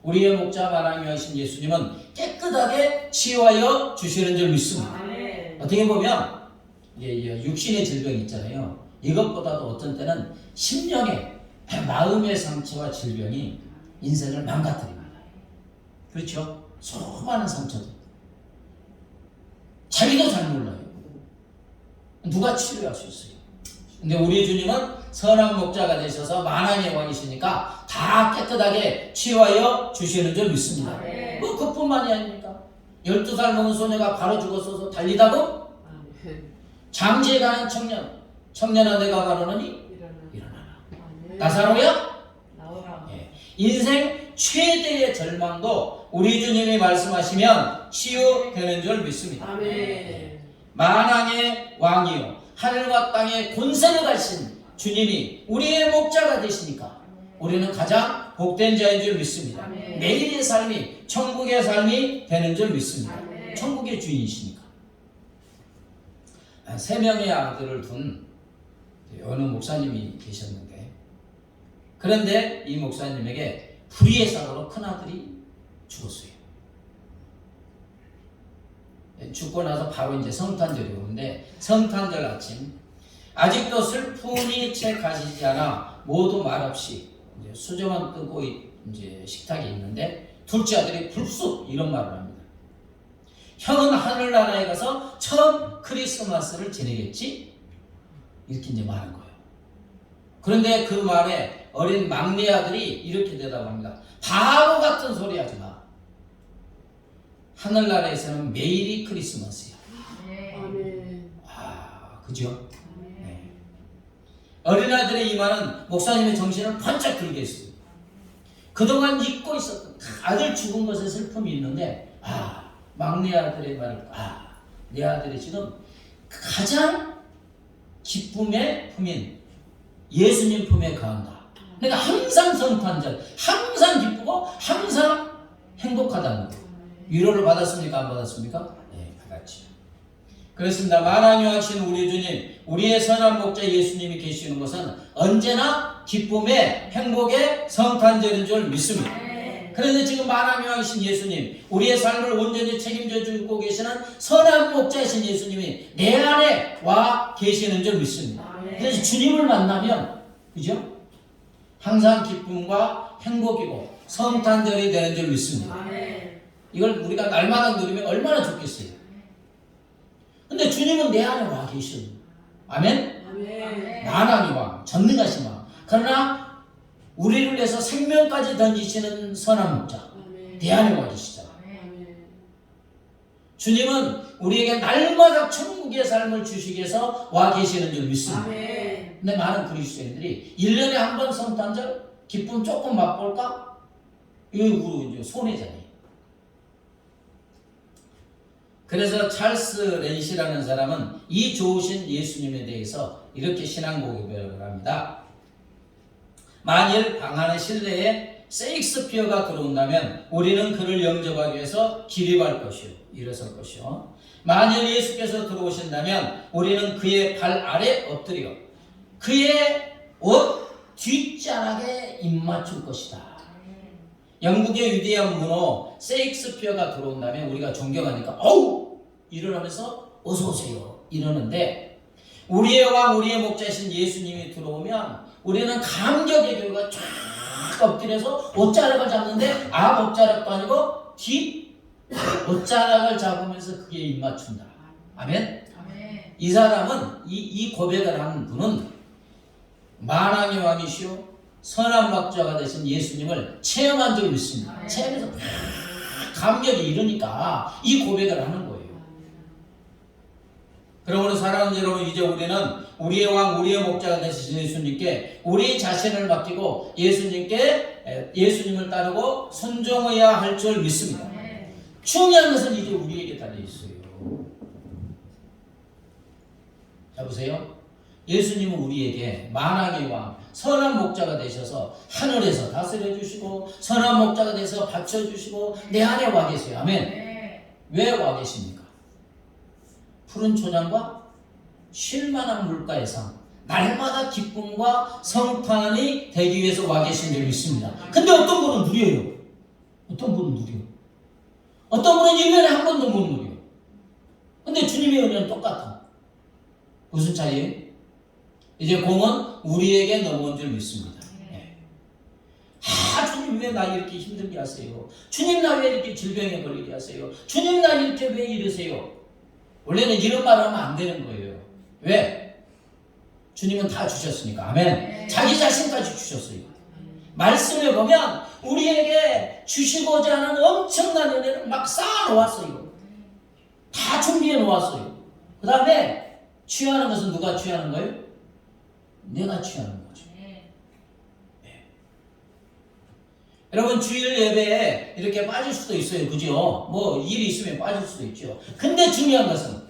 [SPEAKER 1] 우리의 목자 만왕의 왕이신 예수님은 깨끗하게 치유하여 주시는 줄 믿습니다. 어떻게 보면 육신의 질병이 있잖아요. 이것보다도 어떤 때는 심령의 마음의 상처와 질병이 인생을 망가뜨립니다. 그렇죠? 수많은 상처들. 자기도 잘 몰라요. 누가 치료할 수 있어요? 근데 우리 주님은 선한 목자가 되셔서 만왕의 왕이시니까 다 깨끗하게 치유하여 주시는 줄 믿습니다. 뭐 그뿐만이 아닙니까? 12살 먹은 소녀가 바로 죽었어서 달리다고? 장지에 가는 청년아 내가 바라노니 일어나라. 나사로야? 나오라. 인생 최대의 절망도 우리 주님이 말씀하시면 치유되는 줄 믿습니다. 만왕의 왕이요 하늘과 땅의 권세를 가신 주님이 우리의 목자가 되시니까 우리는 가장 복된 자인 줄 믿습니다. 매일의 삶이 천국의 삶이 되는 줄 믿습니다. 천국의 주인이시니까. 3명의 아들을 둔 어느 목사님이 계셨는데, 그런데 이 목사님에게 불의의 사고로 큰아들이 죽었어요. 죽고 나서 바로 이제 성탄절이 오는데, 성탄절 아침 아직도 슬픔이 채 가시지 않아 모두 말없이 이제 수저만 끄고 이제 식탁에 있는데, 둘째 아들이 불쑥 이런 말을 합니다. 형은 하늘나라에 가서 처음 크리스마스를 지내겠지? 이렇게 이제 말한 거예요. 그런데 그 말에 어린 막내 아들이 이렇게 대답합니다. 바보 같은 소리 하지 마. 하늘나라에서는 매일이 크리스마스야. 그죠? 네. 어린아들의 이 말은 목사님의 정신을 번쩍 들게 했어요. 그동안 잊고 있었던 아들 죽은 것에 슬픔이 있는데, 막내 아들의 말을, 내 아들이 지금 가장 기쁨의 품인 예수님 품에 가한다. 그러니까 항상 성탄절, 항상 기쁘고 항상 행복하다는 거예요. 위로를 받았습니까? 안 받았습니까? 네, 받았죠. 그렇습니다. 만왕의 왕이신 우리 주님, 우리의 선한 목자 예수님이 계시는 것은 언제나 기쁨의 행복의 성탄절인 줄 믿습니다. 그런데 지금 만왕의 왕이신 예수님, 우리의 삶을 온전히 책임져 주고 계시는 선한 목자이신 예수님이 내 안에 와 계시는 줄 믿습니다. 그래서 주님을 만나면, 그죠? 항상 기쁨과 행복이고 성탄절이 되는 줄 믿습니다. 이걸 우리가 날마다 누리면 얼마나 좋겠어요. 근데 주님은 내 안에 와 계시는. 아멘? 만왕의 왕, 전능하신 왕. 그러나 우리를 위해서 생명까지 던지시는 선한 목자 내 안에 와 계시잖아. 주님은 우리에게 날마다 천국의 삶을 주시기 위해서 와 계시는 줄 믿습니다. 근데 많은 그리스도인들이 1년에 한 번 성탄절 기쁨 조금 맛볼까? 이거 이제 손해잖아요. 그래서 찰스 렌시라는 사람은 이 좋으신 예수님에 대해서 이렇게 신앙 고백을 합니다. 만일 방 안의 실내에 세익스피어가 들어온다면 우리는 그를 영접하기 위해서 기립할 것이요 일어설 것이요 만일 예수께서 들어오신다면 우리는 그의 발 아래 엎드려 그의 옷 뒷자락에 입맞출 것이다. 영국의 위대한 문호 세익스피어가 들어온다면 우리가 존경하니까 어우 일어나면서 어서 오세요 이러는데 우리의 왕 우리의 목자이신 예수님이 들어오면 우리는 감격의 결과 쫙 엎드려서 옷자락을 잡는데 앞 옷자락도 아니고 뒷 옷자락을 잡으면서 그게 입맞춘다. 아멘. 이 사람은 이 고백을 하는 분은 만왕의 왕이시오 선한 목자가 되신 예수님을 체험한 적이 있습니다. 체험해서 감격이 이르니까 이 고백을 하는 거예요. 그러므로 사랑하는 여러분, 이제 우리는 우리의 왕, 우리의 목자가 되신 예수님께 우리 자신을 맡기고 예수님을 따르고 순종해야 할 줄 믿습니다. 중요한 것은 이제 우리에게 달려 있어요. 자 보세요. 예수님은 우리에게 만왕의 왕, 선한 목자가 되셔서 하늘에서 다스려 주시고 선한 목자가 되셔서 받쳐 주시고 내 안에 와 계세요. 아멘. 왜 와 계십니까? 푸른 초장과 쉴만한 물가에서 날마다 기쁨과 성탄이 되기 위해서 와 계신 줄 믿습니다. 근데 어떤 분은 누려요. 어떤 분은 누려. 어떤 분은 1년에 한 번도 못 누려. 근데 주님의 은혜는 똑같아. 무슨 차이예요? 이제 공은 우리에게 넘어온 줄 믿습니다. 네. 주님 왜 나 이렇게 힘들게 하세요? 주님 나 왜 이렇게 질병에 걸리게 하세요? 주님 나 이렇게 왜 이러세요? 원래는 이런 말 하면 안 되는 거예요. 왜? 주님은 다 주셨으니까. 아멘. 자기 자신까지 주셨어요. 말씀에 보면 우리에게 주시고자 하는 엄청난 은혜를 막 쌓아 놓았어요. 다 준비해 놓았어요. 그 다음에 취하는 것은 누가 취하는 거예요? 내가 취하는 거죠. 네. 여러분 주일 예배에 이렇게 빠질 수도 있어요. 그죠? 뭐 일이 있으면 빠질 수도 있죠. 근데 중요한 것은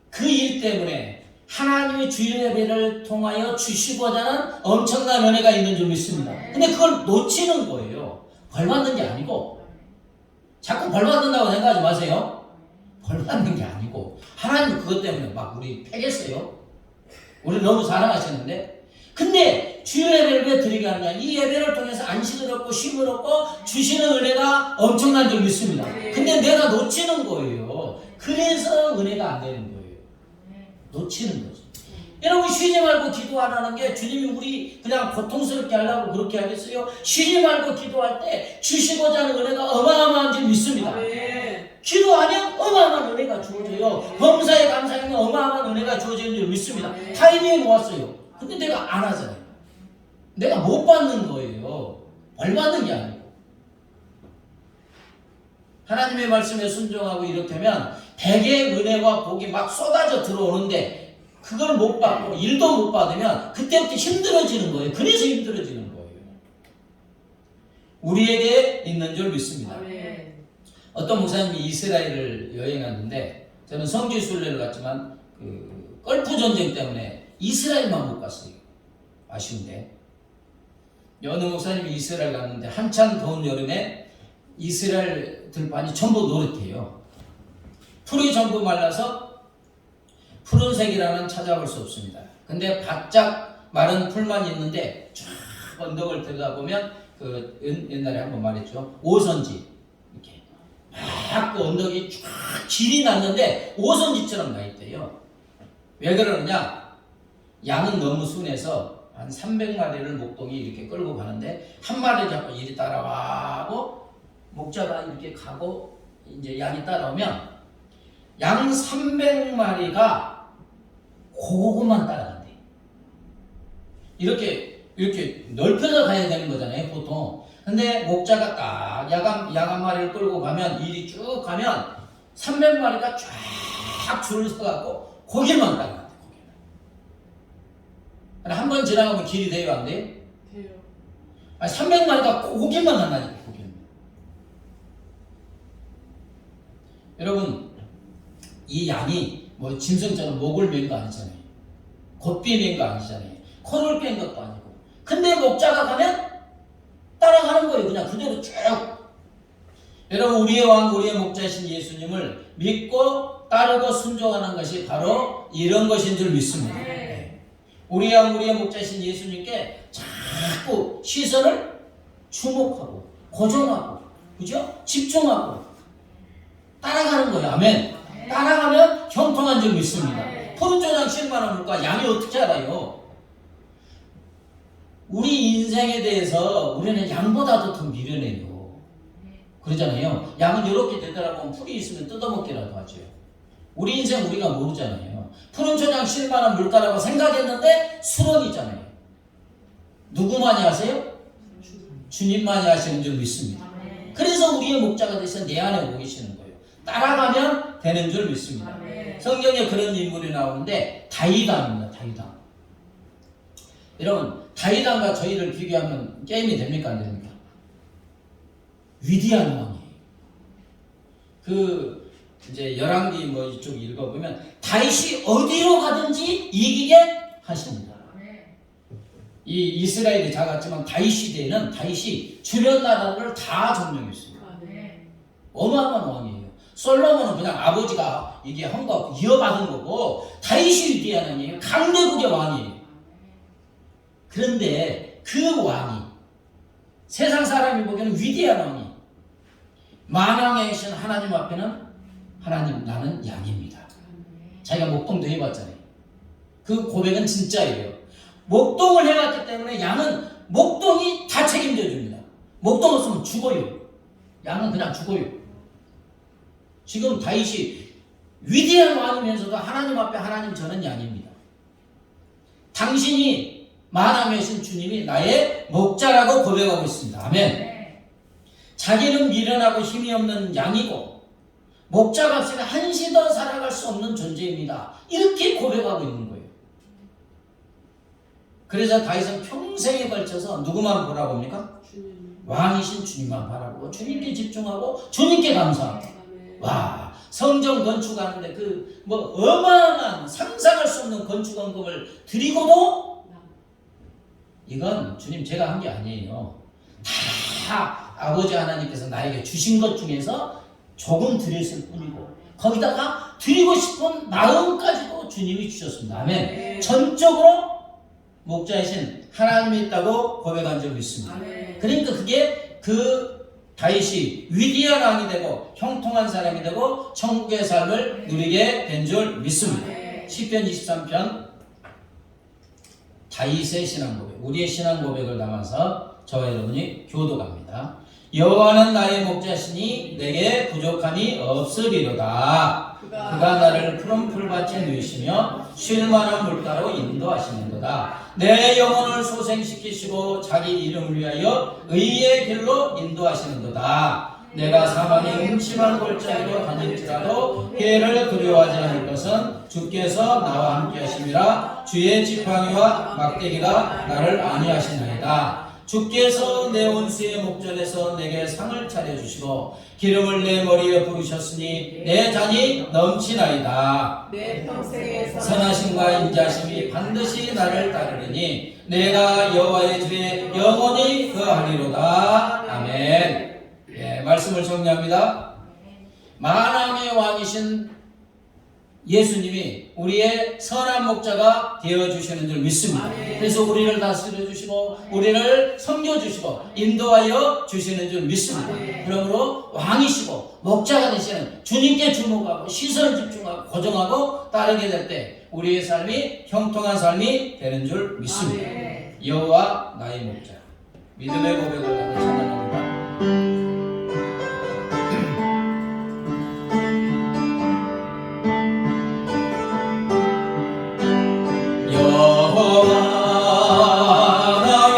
[SPEAKER 1] 그 일 때문에 하나님의 주일 예배를 통하여 주시고자 하는 엄청난 은혜가 있는 줄 믿습니다. 근데 그걸 놓치는 거예요. 벌 받는 게 아니고. 자꾸 벌 받는다고 생각하지 마세요. 벌 받는 게 아니고 하나님 그것 때문에 막 우리 패겠어요. 우리 너무 사랑하시는데 근데 주일 예배를 왜 드리게 하느냐. 이 예배를 통해서 안식을 얻고 쉼을 얻고 주시는 은혜가 엄청난 줄 믿습니다. 근데 내가 놓치는 거예요. 그래서 은혜가 안 되는 거예요. 놓치는 거죠. 여러분 쉬지 말고 기도 안 하는 게 주님이 우리 그냥 고통스럽게 하려고 그렇게 하겠어요? 쉬지 말고 기도할 때 주시고자 하는 은혜가 어마어마한 줄 믿습니다. 기도하면 어마어마한 은혜가 주어져요. 범사에 감사하면 어마어마한 은혜가 주어지는 줄 믿습니다. 타이밍에 놓았어요. 근데 내가 안 하잖아요. 내가 못 받는 거예요. 벌 받는 게 아니고. 하나님의 말씀에 순종하고 이렇게 하면 대개의 은혜와 복이 막 쏟아져 들어오는데 그걸 못 받고 일도 못 받으면 그때부터 힘들어지는 거예요. 그래서 힘들어지는 거예요. 우리에게 있는 줄 믿습니다. 어떤 목사님이 이스라엘을 여행하는데 저는 성지 순례를 갔지만 그 걸프 전쟁 때문에 이스라엘만 못 갔어요. 아쉬운데 어느 목사님이 이스라엘 갔는데 한참 더운 여름에 이스라엘 들판이 전부 노릇해요. 풀이 전부 말라서 푸른색이라는 찾아볼 수 없습니다. 근데 바짝 마른 풀만 있는데 쫙 언덕을 들여다보면 그 옛날에 한번 말했죠. 오선지 이렇게 막 그 언덕이 쫙 길이 났는데 오선지처럼 나 있대요. 왜 그러느냐? 양은 너무 순해서 한 300마리를 목동이 이렇게 끌고 가는데 한 마리 잡고 이리 따라와 하고 목자가 이렇게 가고 이제 양이 따라오면 양 300마리가 그것만 따라간대. 이렇게 이렇게 넓혀서 가야 되는 거잖아요, 보통. 근데 목자가 딱 야간 마리를 끌고 가면, 일이 쭉 가면 300마리가 쫙 줄을 서갖고 고길만 따라간대, 고길만. 한 번 지나가면 길이 돼요, 안 돼요?
[SPEAKER 3] 돼요.
[SPEAKER 1] 아니, 300마리가 고길만 간다니까, 고길만. 여러분, 이 양이 뭐 짐승처럼 목을 맨 거 아니잖아요. 곱비 맨 거 아니잖아요. 코를 뺀 것도 아니고. 근데 목자가 가면 따라가는 거예요. 그냥 그대로 쭉. 여러분, 우리의 왕, 우리의 목자이신 예수님을 믿고 따르고 순종하는 것이 바로 이런 것인 줄 믿습니다. 네. 우리의 왕, 우리의 목자이신 예수님께 자꾸 시선을 주목하고 고정하고, 그죠? 집중하고 따라가는 거예요. 아멘. 따라가면 형통한 줄 믿습니다. 푸른 초장 7만원 물가 양이 어떻게 알아요? 우리 인생에 대해서 우리는 양보다도 더 미련해요. 그러잖아요. 양은 이렇게 되더라고 풀이 있으면 뜯어먹기라도 하죠. 우리 인생 우리가 모르잖아요. 푸른 초장 7만원 물가라고 생각했는데 수렁이잖아요. 누구만이 하세요? 주님만이 하시는 줄 믿습니다. 그래서 우리의 목자가 되셔서 내 안에 오고 계시는 거예요. 따라가면 되는 줄 믿습니다. 성경에 그런 인물이 나오는데 다윗왕입니다. 다윗왕. 여러분, 다윗왕과 저희를 비교하면 게임이 됩니까, 안 됩니까? 위대한 왕이에요. 그 이제 열왕기 뭐 이쪽 읽어보면 다윗이 어디로 가든지 이기게 하십니다. 이 이스라엘이 작았지만 다윗 시대에는 다윗이 주변 나라를 다 점령했습니다. 어마어마한 왕이에요. 솔로몬은 그냥 아버지가 이게 한 거 이어받은 거고, 다윗이 위대한 왕이에요. 강대국의 왕이에요. 그런데 그 왕이 세상 사람이 보기에는 위대한 왕이 만왕에 계신 하나님 앞에는 하나님 나는 양입니다. 자기가 목동도 해봤잖아요. 그 고백은 진짜예요. 목동을 해봤기 때문에 양은 목동이 다 책임져 줍니다. 목동 없으면 죽어요. 양은 그냥 죽어요. 지금 다윗이 위대한 왕이면서도 하나님 앞에 하나님 저는 양입니다. 당신이 만왕이신 주님이 나의 목자라고 고백하고 있습니다. 아멘. 자기는 미련하고 힘이 없는 양이고 목자가 없으면 한시도 살아갈 수 없는 존재입니다. 이렇게 고백하고 있는 거예요. 그래서 다윗은 평생에 걸쳐서 누구만 보라고 합니까? 왕이신 주님만 바라보고 주님께 집중하고 주님께 감사하고. 와, 성전 건축하는데 그 뭐 어마어마한 상상할 수 없는 건축 헌금을 드리고도 이건 주님 제가 한 게 아니에요. 다 아버지 하나님께서 나에게 주신 것 중에서 조금 드렸을 뿐이고 거기다가 드리고 싶은 마음까지도 주님이 주셨습니다. 아멘. 전적으로 목자이신 하나님이 있다고 고백한 적이 있습니다. 그러니까 그게 그 다윗이 위대한 왕이 되고 형통한 사람이 되고 천국의 삶을 누리게 된 줄 믿습니다. 시편 23편 다윗의 신앙 고백, 우리의 신앙 고백을 담아서 저와 여러분이 교도갑니다. 여호와는 나의 목자시니 내게 부족함이 없으리로다. 그가 나를 푸른 풀밭에 누이시며 쉴 만한 물가로 인도하시는도다. 내 영혼을 소생시키시고 자기 이름을 위하여 의의 길로 인도하시는도다. 내가 사망의 음침한 골짜기로 다닐지라도 해를 두려워하지 않을 것은 주께서 나와 함께 하심이라. 주의 지팡이와 막대기가 나를 안위하시나이다. 주께서 내 원수의 목전에서 내게 상을 차려주시고 기름을 내 머리에 부으셨으니 내 잔이 넘치나이다.
[SPEAKER 3] 내 평생에
[SPEAKER 1] 선하심과 인자심이 반드시 나를 따르리니 내가 여호와의 집에 영원히 거하리로다. 아멘. 예, 말씀을 정리합니다. 만왕의 왕이신 예수님이 우리의 선한 목자가 되어주시는 줄 믿습니다. 그래서 우리를 다스려 주시고 우리를 섬겨주시고 인도하여 주시는 줄 믿습니다. 그러므로 왕이시고 목자가 되시는 주님께 주목하고 시선을 집중하고 고정하고 따르게 될 때 우리의 삶이 형통한 삶이 되는 줄 믿습니다. 여호와 나의 목자, 믿음의 고백을 하는 찬양합니다. 여호와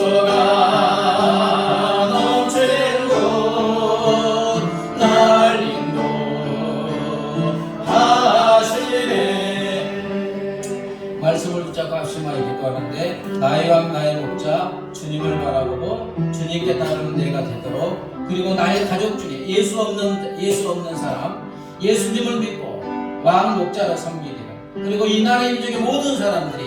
[SPEAKER 1] 용서가 넘치는 곳 날 인도하시네. 말씀을 붙잡고 합심하여 기도하는데 나의 왕 나의 목자 주님을 바라보고 주님께 따르는 내가 되도록, 그리고 나의 가족 중에 예수 없는 사람, 예수님을 믿고 왕 목자로 섬기기를, 그리고 이 나라 민족의 모든 사람들이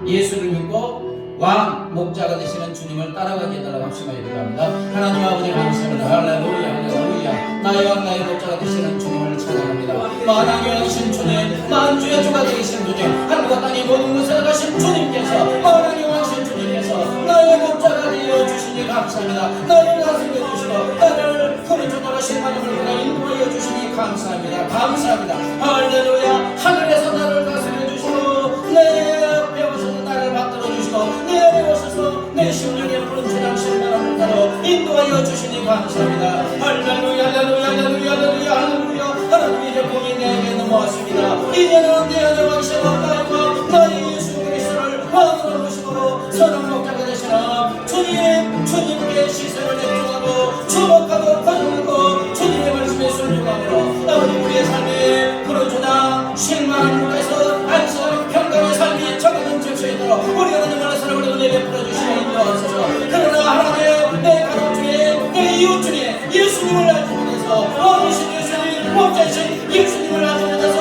[SPEAKER 1] 예수를 믿고 왕 목자가 되시는 주님을 따라가게 해달라고 합심하여 기도합니다. 하나님 아버지 감사합니다. 할렐루야 할렐루야. 나의 왕 나의 목자가 되시는 주님을 찬양합니다. 만왕의 왕이신 주님, 만주의 주가 되신 주님, 하늘과 땅의 모든 것을 가신 주님께서, 만왕의 왕이신 주님께서 나의 목자가 되어 주시니 감사합니다. 나를 다스려 주시고 나를 푸른 주님과 신만음을 보내 인도하여 주시니 감사합니다. 감사합니다. 할렐루야. 하늘에서 나를 다스려 주시고 내 앞에 오셔서 나를 받들어 주시고 내 안에 오셔서 내 심령에 푸른 주장 신만음을 따라 인도하여 주시니 감사합니다. 할렐루야 할렐루야 할렐루야 할렐루야 할렐루야. 하나님 이제 공이 내게 넘어왔습니다. 이제는 내 안에 왕이신 나의 나의 예수 그리스도를 왕으로 모시고 선한 목자가 되시는 주님께 시선을 집중하고 주목하고 거듭하고 주님의 말씀에 순종함으로 아버지 우리의 삶에 푸른 주장 실망한 곳에서 안전 평강의 삶이 정해진 질서에 따라 우리 하나님 안에서 우리 은혜 베풀어 주시니 인도하소서. 그러나 하나님 내 가족 중에 내 이웃 중에 예수님을 알지 못해서 왕이신 예수님 목자이신 예수님을 알지 못해서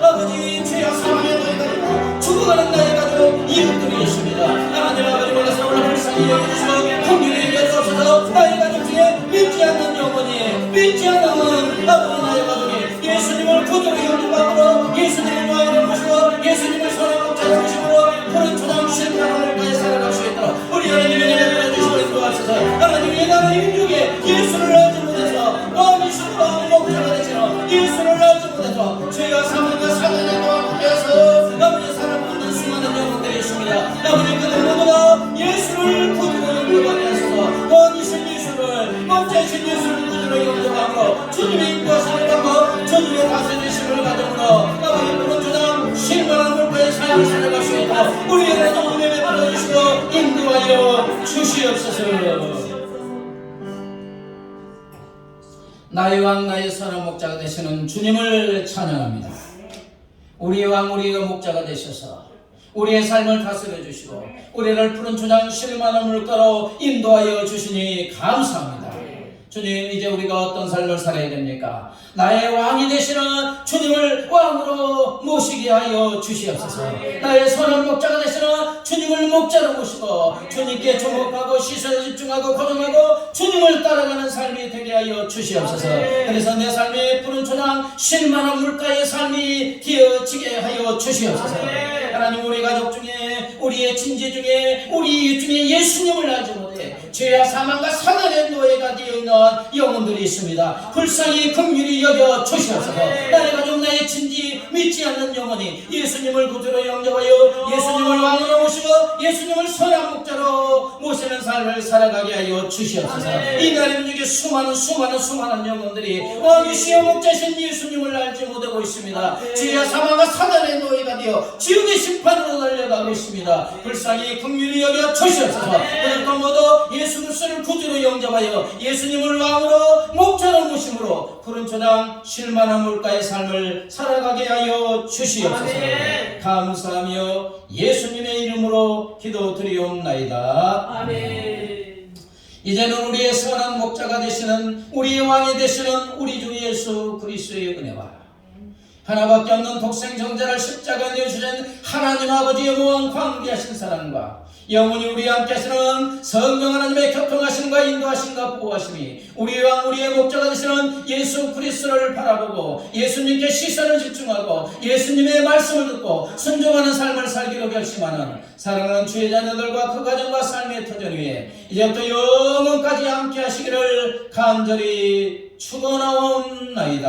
[SPEAKER 1] 아버지 죄악 사망에 놓여가지고 죽어가는 나의 가족 이웃들이 있습니다. 하나님 아버지 몰라서 오늘 불쌍히 여겨주시고 긍휼히 여겨주셔서 나의 가족 중에 믿지 않는 영혼이 믿지 않는 아버지 나의 가족이 예수님을 구주로 영접함으로 예수님을 왕으로 모시고 예수님을 선한 목자로 모심으로 푸른 초장 신방을 가에 살아갈 수 있도록 우리 하나님의 은혜를 베풀어주시고 인도하소서. 하나님 이 나라 민족에 예수를 알지 못해서 왕이시고 왕의 목자가 되시는 예수를 알지 못해서 죄와 사망과 사단의 노하에서 아버지 사랑받는 수많은 영혼들이 있습니다. 아버지 그들 모두가 예수를 구주로 영접하게 하소서. 왕이신 예수를 목자이신 예수를 구주로 영접함으로 주님의 인도하심을 받고 주님의 다스리심을 받음으로 아버지 푸른 주장 신방한 물가에 삶을 살아갈 수 있도록 우리 하나님 은혜 베풀어 주시고 인도하여 주시옵소서. 나의 왕 나의 선한 목자가 되시는 주님을 찬양합니다. 우리의 왕 우리의 목자가 되셔서 우리의 삶을 다스려 주시고 우리를 푸른 초장 실만한 물가로 인도하여 주시니 감사합니다. 주님 이제 우리가 어떤 삶을 살아야 됩니까? 나의 왕이 되시는 주님을 왕으로 모시게 하여 주시옵소서. 나의 선한 목자가 되시는 주님을 목자로 모시고 주님께 주목하고 시선을 집중하고 고정하고 주님을 따라가는 삶이 되게 하여 주시옵소서. 그래서 내 삶의 푸른 초장 실만한 물가의 삶이 되어지게 하여 주시옵소서. 하나님 우리 가족 중에 우리의 친지 중에 우리 이웃 중에 예수님을 알지 못해 죄와 사망과 사단의 노예가 되어 있는 영혼들이 있습니다. 불쌍히 긍휼히 여겨 주시옵소서. 나의 가족 나의 친지 믿지 않는 영혼이 예수님을 구주로 영접하여 예수님을 왕으로 모시고 예수님을 선한 목자로 모시는 삶을 살아가게 하여 주시옵소서. 이 나라 민족의 수많은 영혼들이 왕이시여 목자신 예수님을 알지 못하고 있습니다. 죄와 사망과 사단의 노예가 되어 지옥의 심판으로 달려가고 있습니다. 불쌍히 긍휼히 여겨 주시옵소서. 그들도 모두 예수 그리스도를 구주로 영접하여 예수님을 왕으로 목자로 모심으로 푸른 초장 실만한 물가의 삶을 살아가게 하여 주시옵소서. 감사하며 예수님의 이름으로 기도드리옵나이다.
[SPEAKER 3] 아멘.
[SPEAKER 1] 이제는 우리의 선한 목자가 되시는 우리의 왕이 되시는 우리 주 예수 그리스도의 은혜와 하나밖에 없는 독생 정자를 십자가에 내주신 하나님 아버지의 무한 광대하신 사랑과 영원히 우리와 함께 하시는 성령 하나님의 교통하심과 인도하심과 보호하심이 우리의 왕 우리의 목자가 되시는 예수 그리스도를 바라보고 예수님께 시선을 집중하고 예수님의 말씀을 듣고 순종하는 삶을 살기로 결심하는 사랑하는 주의 자녀들과 그 가정과 삶의 터전 위에 이제부터 영원까지 함께 하시기를 간절히 축원하옵나이다.